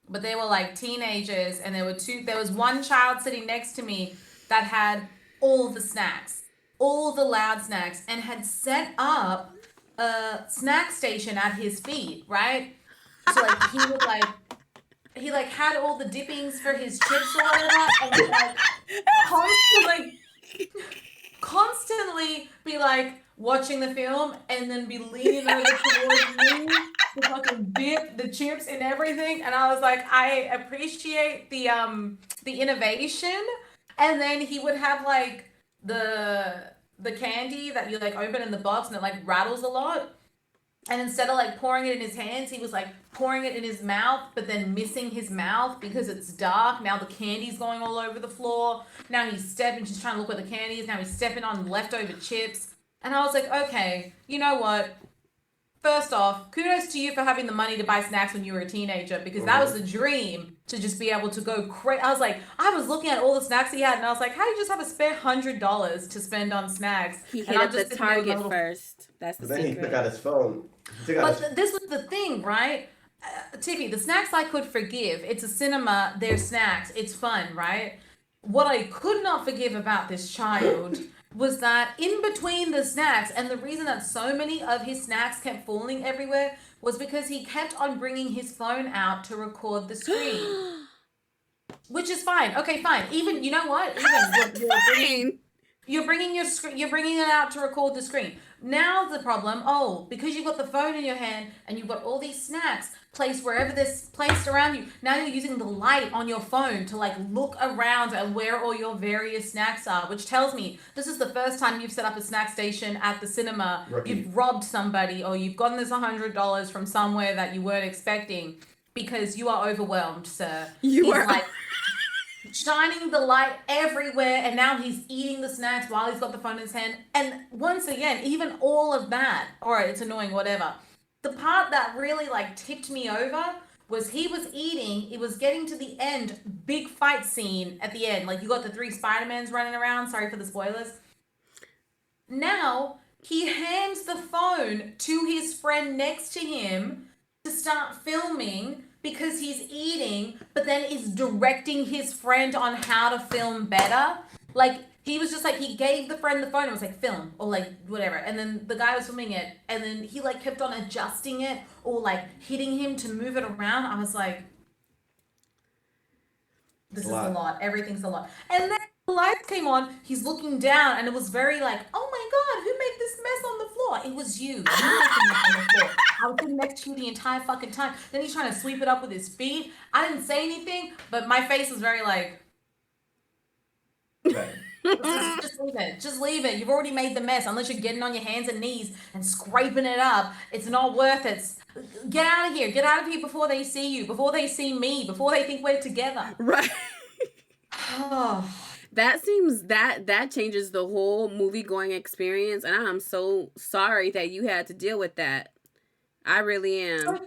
But they were like teenagers, and there was one child sitting next to me that had all the snacks, all the loud snacks, and had set up a snack station at his feet, right? So like he had all the dippings for his chips or whatever, and he like constantly be like watching the film and then be leaning over towards me to fucking dip the chips and everything. And I was like, I appreciate the innovation. And then he would have like the candy that you like open in the box and it like rattles a lot. And instead of like pouring it in his hands, he was like pouring it in his mouth, but then missing his mouth because it's dark. Now the candy's going all over the floor. Now he's just trying to look where the candy is. Now he's stepping on leftover chips. And I was like, okay, you know what? First off, kudos to you for having the money to buy snacks when you were a teenager, because that was the dream, to just be able to go crazy. I was like, I was looking at all the snacks he had, and I was like, how do you just have a spare $100 to spend on snacks? He hit up the Target first. That's the secret. Then he took out his phone. This was the thing, right? Tiffie, the snacks I could forgive. It's a cinema, they're snacks, it's fun, right? What I could not forgive about this child was that in between the snacks, and the reason that so many of his snacks kept falling everywhere was because he kept on bringing his phone out to record the screen. Which is fine. Okay, fine. Even, you know what? You're bringing it out to record the screen. Now the problem, because you've got the phone in your hand and you've got all these snacks placed wherever they're placed around you, now you're using the light on your phone to like look around at where all your various snacks are, which tells me this is the first time you've set up a snack station at the cinema. Rookie. You've robbed somebody, or you've gotten this $100 from somewhere that you weren't expecting, because you are overwhelmed, sir. He's like shining the light everywhere, and now he's eating the snacks while he's got the phone in his hand. And once again, even all of that, all right, it's annoying, whatever. The part that really like tipped me over was he was eating, it was getting to the end, big fight scene at the end. Like you got the 3 Spider-Mans running around, sorry for the spoilers. Now he hands the phone to his friend next to him to start filming because he's eating, but then is directing his friend on how to film better. Like, he was just like, he gave the friend the phone and was like, film, or like, whatever. And then the guy was filming it, and then he like kept on adjusting it, or like hitting him to move it around. I was like, this is a lot. Everything's a lot. And then the lights came on, he's looking down, and it was very like, oh my God, who made this mess on the floor? It was you. You made the mess on the floor. I was sitting next to you the entire fucking time. Then he's trying to sweep it up with his feet. I didn't say anything, but my face was very like, just leave it. Just leave it. You've already made the mess. Unless you're getting on your hands and knees and scraping it up, it's not worth it. Get out of here. Get out of here before they see you, before they see me, before they think we're together. Right. That seems that changes the whole movie going experience, and I'm so sorry that you had to deal with that. I really am.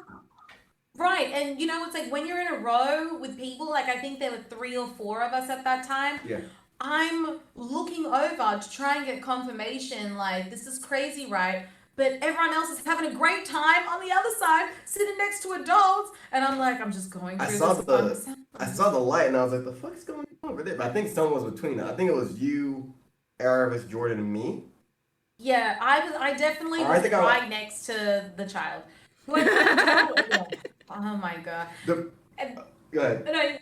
Right, and you know, it's like when you're in a row with people, like I think there were 3 or 4 of us at that time. Yeah. I'm looking over to try and get confirmation, like, this is crazy, right? but everyone else is having a great time on the other side, sitting next to adults. And I'm like, I'm just going through I saw the light and I was like, the fuck is going on over there? But I think someone was between us. I think it was you, Aravis, Jordan, and me. Yeah, I definitely was right next to the child. Oh my god. Go ahead.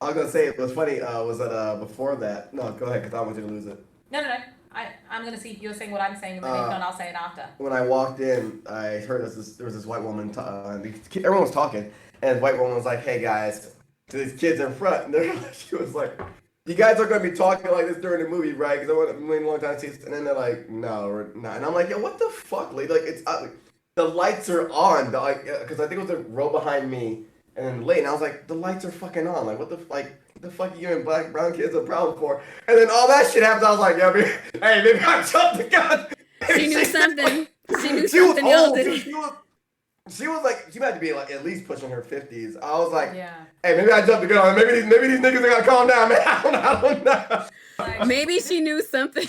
I was gonna say it was funny. Was that before that? No, go ahead, because I don't want you to lose it. No. I'm gonna see if you're saying what I'm saying, and then if not, I'll say it after. When I walked in, I heard there was this white woman. Everyone was talking, and the white woman was like, "Hey guys," to these kids in front, and she was like, "You guys are gonna be talking like this during the movie, right? Because I want a long time to see." And then they're like, "No, we're not." And I'm like, "Yo, what the fuck, lady? Like, it's the lights are on, because I think it was a row behind me." And then late, and I was like, the lights are fucking on. Like, what the fuck are you and brown kids a problem for? And then all that shit happened. I was like, yeah, maybe I jumped the gun. She knew something. She was old. She was like, she had to be like at least pushing her 50s. I was like, hey, maybe I jumped the gun. Maybe these niggas are gonna calm down, man. I don't know. Maybe she knew something.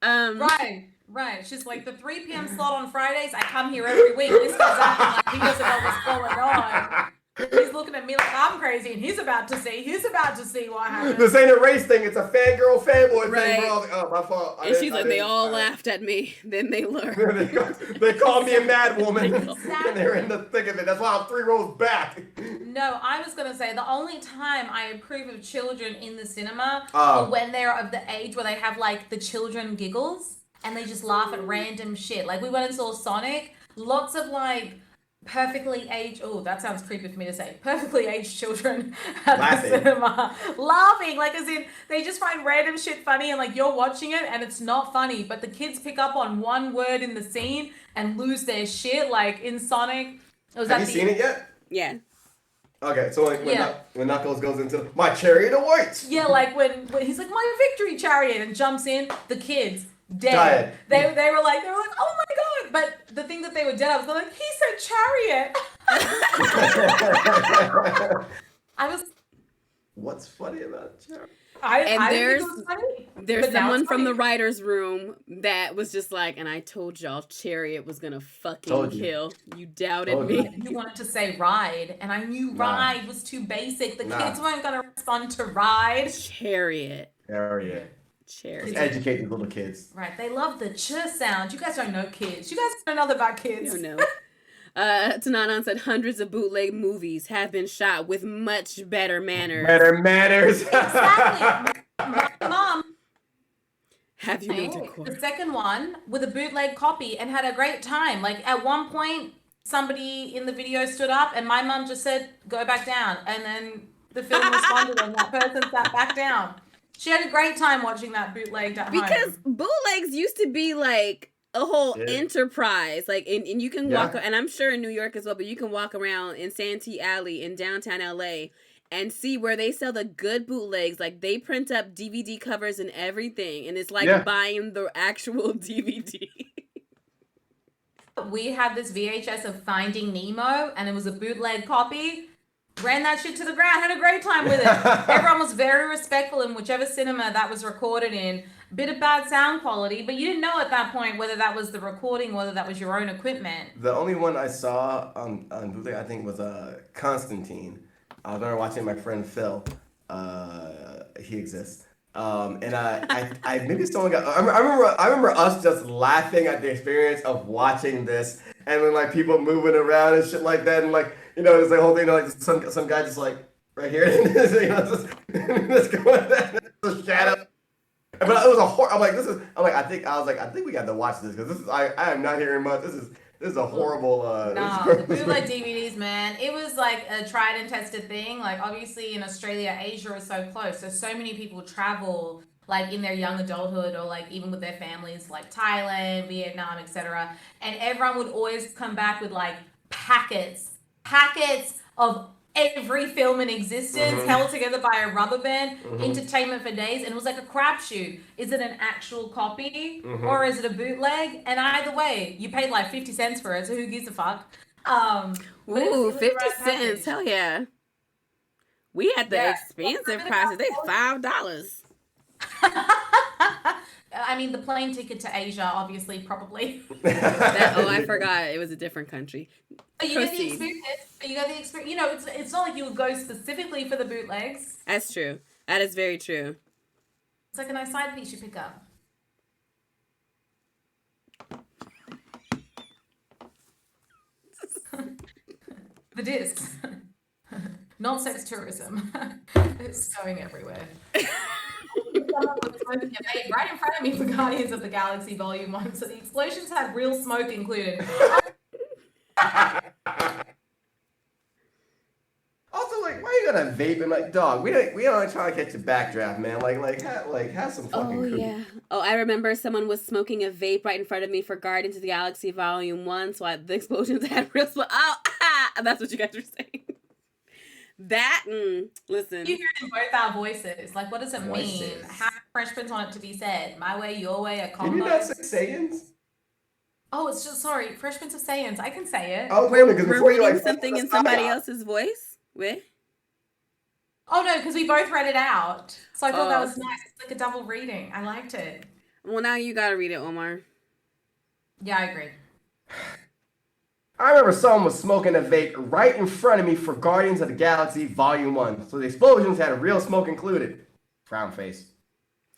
Right. She's like, the 3 p.m. slot on Fridays, I come here every week. This guy's acting like he doesn't know what's going on. He's looking at me like I'm crazy, and he's about to see what happens. This ain't a race thing; it's a fangirl fanboy thing. Bro. Like, oh, my fault. And she's like, they all laughed at me. Then they learned. they called me a mad woman, and they're in the thick of it. That's why I'm 3 rows back. No, I was gonna say the only time I approve of children in the cinema are when they're of the age where they have like the children giggles and they just laugh at random shit. Like we went and saw Sonic. Lots of like perfectly aged, oh, that sounds creepy for me to say, perfectly aged children at the cinema laughing, like as in they just find random shit funny and like you're watching it and it's not funny, but the kids pick up on one word in the scene and lose their shit. Like in Sonic, have you seen it yet? Yeah. Okay, so like when Knuckles goes into my chariot awaits. Yeah, like when he's like my victory chariot and jumps in, the kids dead. They were like, oh my god! But the thing that they were dead, I was like, he said chariot. I was. What's funny about chariot? I didn't think it was funny. There's someone from the writer's room that was just like, and I told y'all Chariot was gonna fucking kill. You doubted me. You wanted to say ride, and I knew ride was too basic. The kids weren't gonna respond to ride. Chariot. Just educate these little kids. Right. They love the ch sound. You guys don't know kids. You guys don't know about kids. You don't know. Tananan said hundreds of bootleg movies have been shot with much better manners. Exactly. My mom. Have you been to court? The second one with a bootleg copy and had a great time. Like at one point, somebody in the video stood up and my mom just said, "Go back down," and then the film responded and that person sat back down. She had a great time watching that bootlegged at home. Because bootlegs used to be like a whole enterprise. Like, and you can walk, and I'm sure in New York as well, but you can walk around in Santee Alley in downtown LA and see where they sell the good bootlegs. Like, they print up DVD covers and everything. And it's like buying the actual DVD. We had this VHS of Finding Nemo, and it was a bootleg copy. Ran that shit to the ground, had a great time with it. Everyone was very respectful in whichever cinema that was recorded in. Bit of bad sound quality, but you didn't know at that point whether that was the recording, whether that was your own equipment. The only one I saw on bootleg, I think, was Constantine. I was watching my friend Phil. He exists. And I maybe someone got. I remember us just laughing at the experience of watching this, and then like people moving around and shit like that, and like. You know, it's the whole thing, like some guy just like right here, you know, just going there, the shadow. But it was a horror. I think we got to watch this because this is I am not hearing much. This is a horrible. The bootleg DVDs, man. It was like a tried and tested thing. Like obviously in Australia, Asia is so close, so many people travel like in their young adulthood or like even with their families, like Thailand, Vietnam, etc. And everyone would always come back with like packets of every film in existence held together by a rubber band, entertainment for days, and it was like a crapshoot. Is it an actual copy or is it a bootleg? And either way, you paid like 50 cents for it, so who gives a fuck? Ooh, 50 cents, hell yeah. We had the expensive prices. They $5. I I mean, the plane ticket to Asia, obviously, probably. I forgot it was a different country. But you get the experience. You know, it's not like you would go specifically for the bootlegs. That's true. That is very true. It's like a nice side piece you pick up. The discs. Non-sex tourism. It's going everywhere. Right in front of me for Guardians of the Galaxy Volume 1, so the explosions had real smoke included. Also, like, why are you gonna vape and like, dog? We don't trying to catch a backdraft, man. Have some fucking. Oh yeah. Oh, I remember someone was smoking a vape right in front of me for Guardians of the Galaxy Volume 1, so the explosions had real smoke. That's what you guys were saying. Listen. You hear it in both our voices. Like, what does it mean? How Fresh Prince want it to be said? My way, your way, a combo. Can you not say Saiyans? Oh, it's just, sorry, Fresh Prince of Saiyans. I can say it. Oh, we're reading something in somebody else's voice? Wait. Oh, no, because we both read it out. So I thought that was nice. It's like a double reading. I liked it. Well, now you gotta read it, Omar. Yeah, I agree. I remember someone was smoking a vape right in front of me for Guardians of the Galaxy Volume 1. So the explosions had real smoke included. Frown face.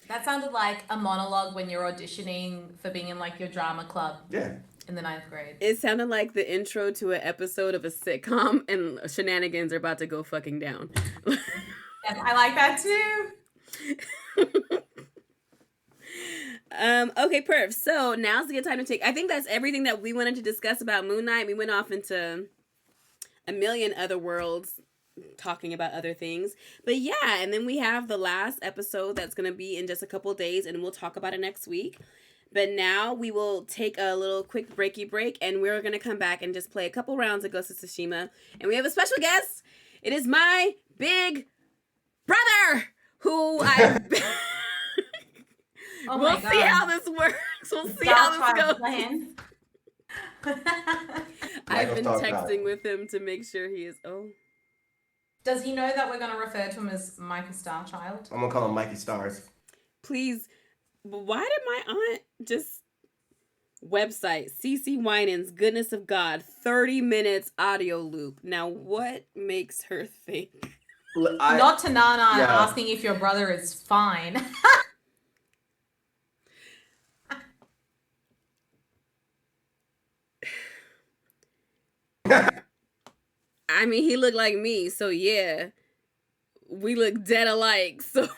That sounded like a monologue when you're auditioning for being in like your drama club. Yeah. In the 9th grade. It sounded like the intro to an episode of a sitcom and shenanigans are about to go fucking down. Yes, I like that too. Okay, perf. So now's a good time to take. I think that's everything that we wanted to discuss about Moon Knight. We went off into a million other worlds talking about other things. But yeah, and then we have the last episode that's going to be in just a couple days, and we'll talk about it next week. But now we will take a little quick breaky break, and we're going to come back and just play a couple rounds of Ghost of Tsushima. And we have a special guest. It is my big brother, who I... We'll see how this works. We'll see how this goes. I've been texting with him to make sure he is... Does he know that we're going to refer to him as Micah Starchild? I'm going to call him Mikey Stars. Please... Why did my aunt just website CC Winans Goodness of God 30 minutes audio loop? Now what makes her think? Not to Nana asking if your brother is fine. I mean, he looked like me, so yeah, we look dead alike. So.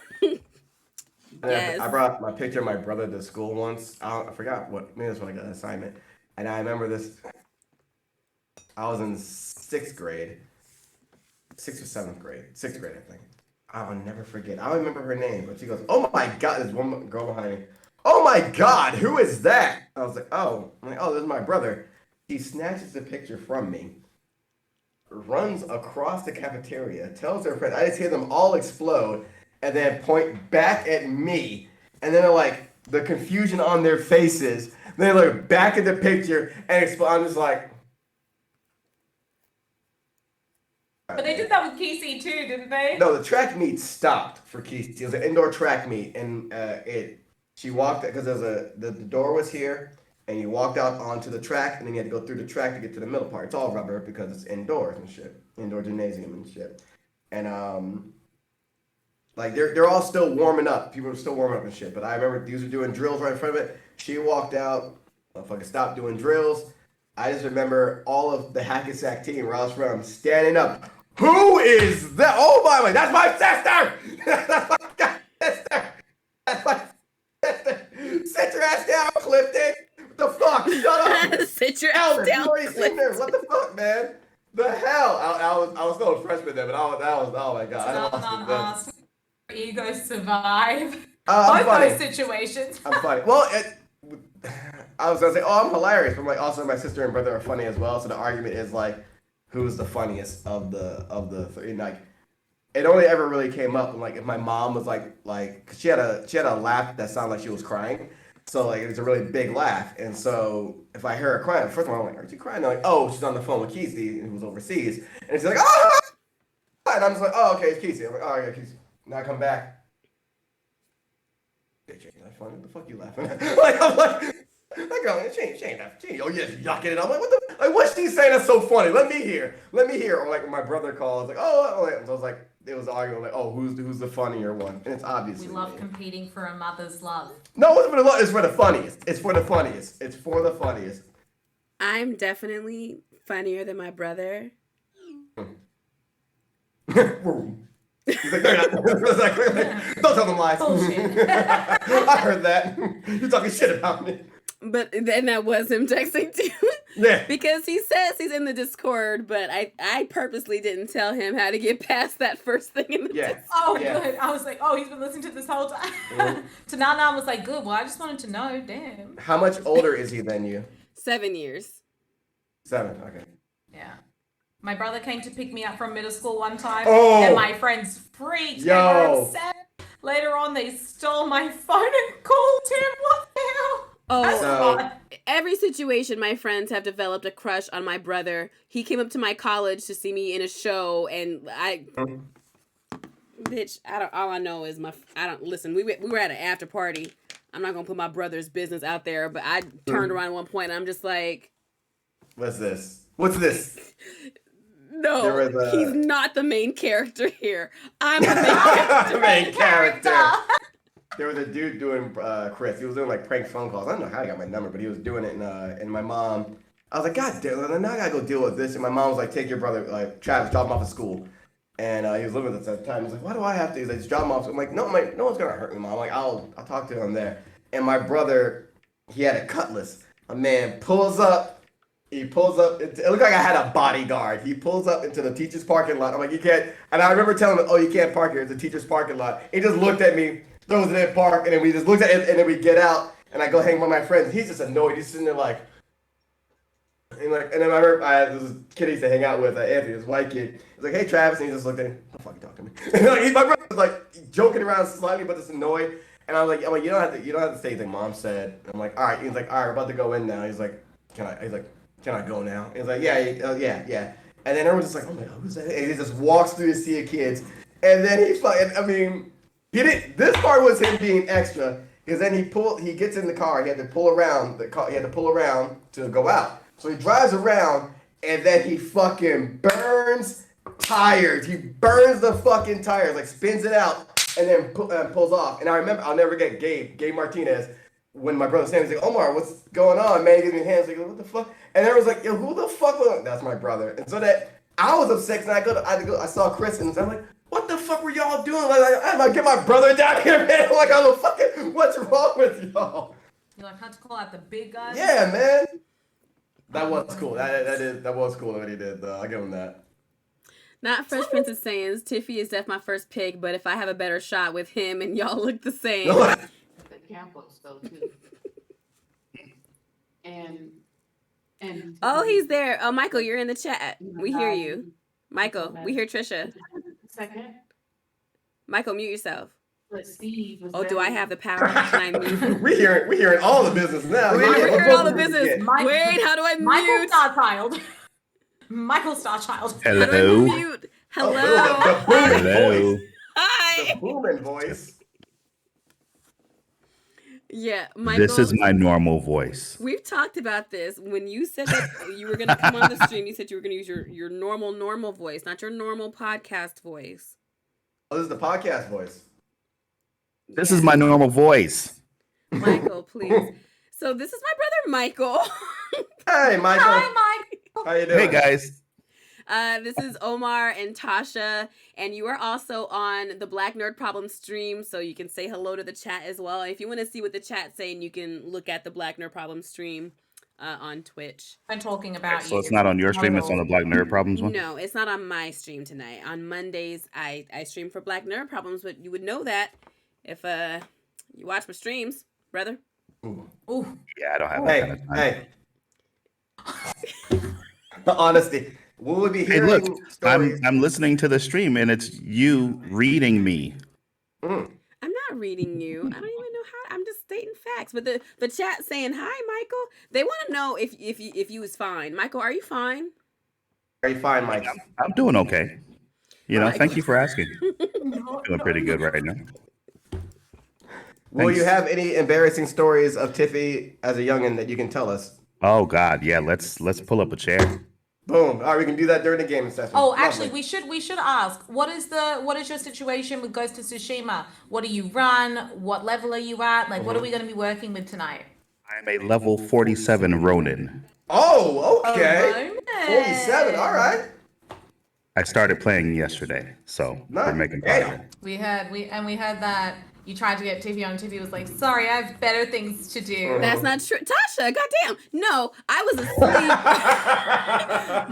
Yes. I brought my picture of my brother to school once. I forgot what, maybe that's when I got an assignment. And I remember this, I was in 6th grade. 6th or 7th grade. 6th grade, I think. I'll never forget. I don't remember her name, but she goes, "Oh my God," there's one girl behind me. "Oh my God, who is that?" I was like, "Oh." I'm like, "Oh, this is my brother." He snatches the picture from me, runs across the cafeteria, tells her friends. I just hear them all explode. And then point back at me, and then like the confusion on their faces. Then they look back at the picture and explode. I'm just like. But they did that with Kesey too, didn't they? No, the track meet stopped for Kesey. It was an indoor track meet, and she walked because the door was here, and you walked out onto the track, and then you had to go through the track to get to the middle part. It's all rubber because it's indoors and shit, indoor gymnasium and shit, and like they're all still warming up. People are still warming up and shit. But I remember these were doing drills right in front of it. She walked out. Fucking stopped doing drills. I just remember all of the Hackensack team where I was from standing up. "Who is that? Oh my God, that's my sister! That's my sister! That's my sister! Sit your ass down, Clifton! What the fuck? Shut up! Sit your ass down, Clifton! What the fuck, man? The hell? I was still a freshman then, but that was oh my God. I lost it then. Ego survive both those situations. I'm funny. Well, I was gonna say, I'm hilarious, but like also my sister and brother are funny as well. So the argument is like, who's the funniest of the three? And like, it only ever really came up when like if my mom was like, cause she had a laugh that sounded like she was crying. So like it was a really big laugh, and so if I hear her crying, first of all I'm like, "Aren't you crying?" They're like, "Oh, she's on the phone with Kesey, who was overseas," and she's like, "Oh," and I'm just like, "Oh, okay, it's Kesey." I'm like, "Oh yeah, Kesey." Now I come back. That's funny. What the fuck you laughing at? Like, I'm like, that girl, she ain't that. Oh yeah, she's yucking it. I'm like, what the? Like, what's she saying that's so funny? Let me hear. Or like when my brother calls, like, oh, so I was like, it was arguing like, oh, who's the funnier one? And it's obviously We love me. competing for a mother's love. No, it's for the love. It's for the funniest. It's for the funniest. It's for the funniest. I'm definitely funnier than my brother. He's like, don't tell them lies. I heard that. You're talking shit about me. But then that was him texting too. Yeah. Because he says he's in the Discord, but I purposely didn't tell him how to get past that first thing in the Discord. Oh, good. I was like, oh, he's been listening to this whole time. Mm-hmm. Tanana was like, good. Well, I just wanted to know. Damn. How much older is he than you? 7 years. 7. Okay. Yeah. My brother came to pick me up from middle school one time, oh. and my friends freaked. They were upset. Later on, they stole my phone and called him. What the hell? Oh, every situation, my friends have developed a crush on my brother. He came up to my college to see me in a show, and bitch, all I know is listen, we were at an after party. I'm not gonna put my brother's business out there, but I turned around at one point and I'm just like, what's this? No, he's not the main character here. I'm the main character. There was a dude doing Chris. He was doing like prank phone calls. I don't know how he got my number, but he was doing it. And my mom, I was like, God damn it, now I gotta go deal with this. And my mom was like, take your brother, like Travis, drop him off at school. And he was living with us at the time. He's like, why do I have to? He's like, just drop him off. I'm like, no one's gonna hurt me, Mom. I'm like, I'll talk to him there. And my brother, he had a cutlass. A man pulls up. It looked like I had a bodyguard. He pulls up into the teacher's parking lot. I'm like, you can't. And I remember telling him, oh, you can't park here. It's a teacher's parking lot. He just looked at me, throws it in park, and then we just looked at it, and then we get out, and I go hang with my friends. He's just annoyed. He's sitting there like, and then I remember this kid I used to hang out with, Anthony, this white kid. He's like, hey, Travis, and he just looked at him. Don't fucking talk to me. And like, my brother was like joking around slightly, but just annoyed. And I'm like, you don't have to say anything, Mom said. I'm like, all right. He's like, all right, we're about to go in now. He's like, can I go now? He's like, yeah. And then everyone's just like, oh my God, who's that? And he just walks through the sea of kids. And then this part was him being extra, because then he gets in the car. He had to pull around to go out. So he drives around, and then he fucking burns tires. He burns the fucking tires, like spins it out, and then pulls off. And I remember, I'll never forget Gabe Martinez, when my brother Sam was like, Omar, what's going on, man? He gives me hands, like, what the fuck? And everyone's like, yo, who the fuck was that's my brother? And so that I was upset, and I saw Chris, and I'm like, what the fuck were y'all doing? Like, I'm like, get my brother down here, man. I'm like, I'm fucking, what's wrong with y'all? You like had to call out the big guys? Yeah, man. That was cool. That was cool what he did, though. I'll give him that. Not Fresh Prince of Sayings. Tiffie is definitely my first pick, but if I have a better shot with him and y'all look the same. The Campos though too. And oh, he's there. Oh, Michael, you're in the chat. We hear you. Michael, we hear Trisha. Second. Michael, mute yourself. But Steve was do I have the power? Can I mute? we hearing all the business now. We're hearing all the business. Wait, how do I mute? Michael Starchild. Hello. How do I mute? Hello. Hello. Hi. The booming voice. Yeah, Michael. This is my normal voice. We've talked about this. When you said that you were going to come on the stream, you said you were going to use your normal voice, not your normal podcast voice. Oh, this is the podcast voice. This is my normal voice. Michael, please. So this is my brother, Michael. Hey, Michael. Hi, Mike. How you doing? Hey, guys. This is Omar and Tasha, and you are also on the Black Nerd Problem stream, so you can say hello to the chat as well. If you want to see what the chat's saying, you can look at the Black Nerd Problem stream on Twitch. I'm talking about So it's not on your stream, it's on the Black Nerd Problems one? No, it's not on my stream tonight. On Mondays, I stream for Black Nerd Problems, but you would know that if you watch my streams, brother. Ooh. Yeah, I don't have that kind of time. Hey. Honesty. We would be hearing Hey, look, stories. I'm listening to the stream, and it's you reading me. I'm not reading you. I don't even know how. I'm just stating facts. But the chat saying hi, Michael. They want to know if you was fine. Michael, are you fine? Are you fine, Mike? I'm doing okay. Thank you for asking. No, Feeling pretty good right now. Will you Thanks. have any embarrassing stories of Tiffy as a youngin that you can tell us? Oh God, yeah. Let's pull up a chair. Boom. All right, we can do that during the gaming session. Oh, actually, Lovely. we should ask what is your situation with Ghost of Tsushima? What do you run? What level are you at? Like, what are we going to be working with tonight? I'm a level 47 Ronin. Oh, A okay. 47. All Ronin. right. I started playing yesterday, so we're Nice. making Damn. progress. We had that. You tried to get Tiffy on. Tiffy was like, "Sorry, I have better things to do." That's not true. Tasha, goddamn. No, I was asleep.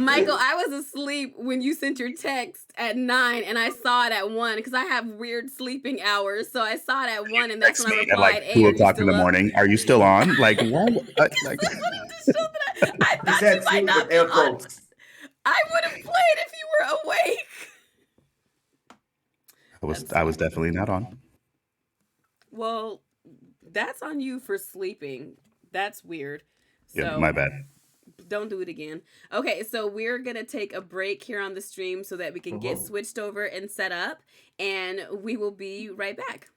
Michael, I was asleep when you sent your text at 9 and I saw it at 1 because I have weird sleeping hours. So I saw it at 1 and that's Text when I me at replied, like hey, 2 are you o'clock in the still up? morning. Are you still on? Like what? I just wanted to show that I He thought said you might sleep not with be air on. quotes. I would have played if you were awake. I was definitely not on. Well, that's on you for sleeping. That's weird. Yeah, So my bad. don't do it again. Okay, so we're gonna take a break here on the stream so that we can get switched over and set up, and we will be right back.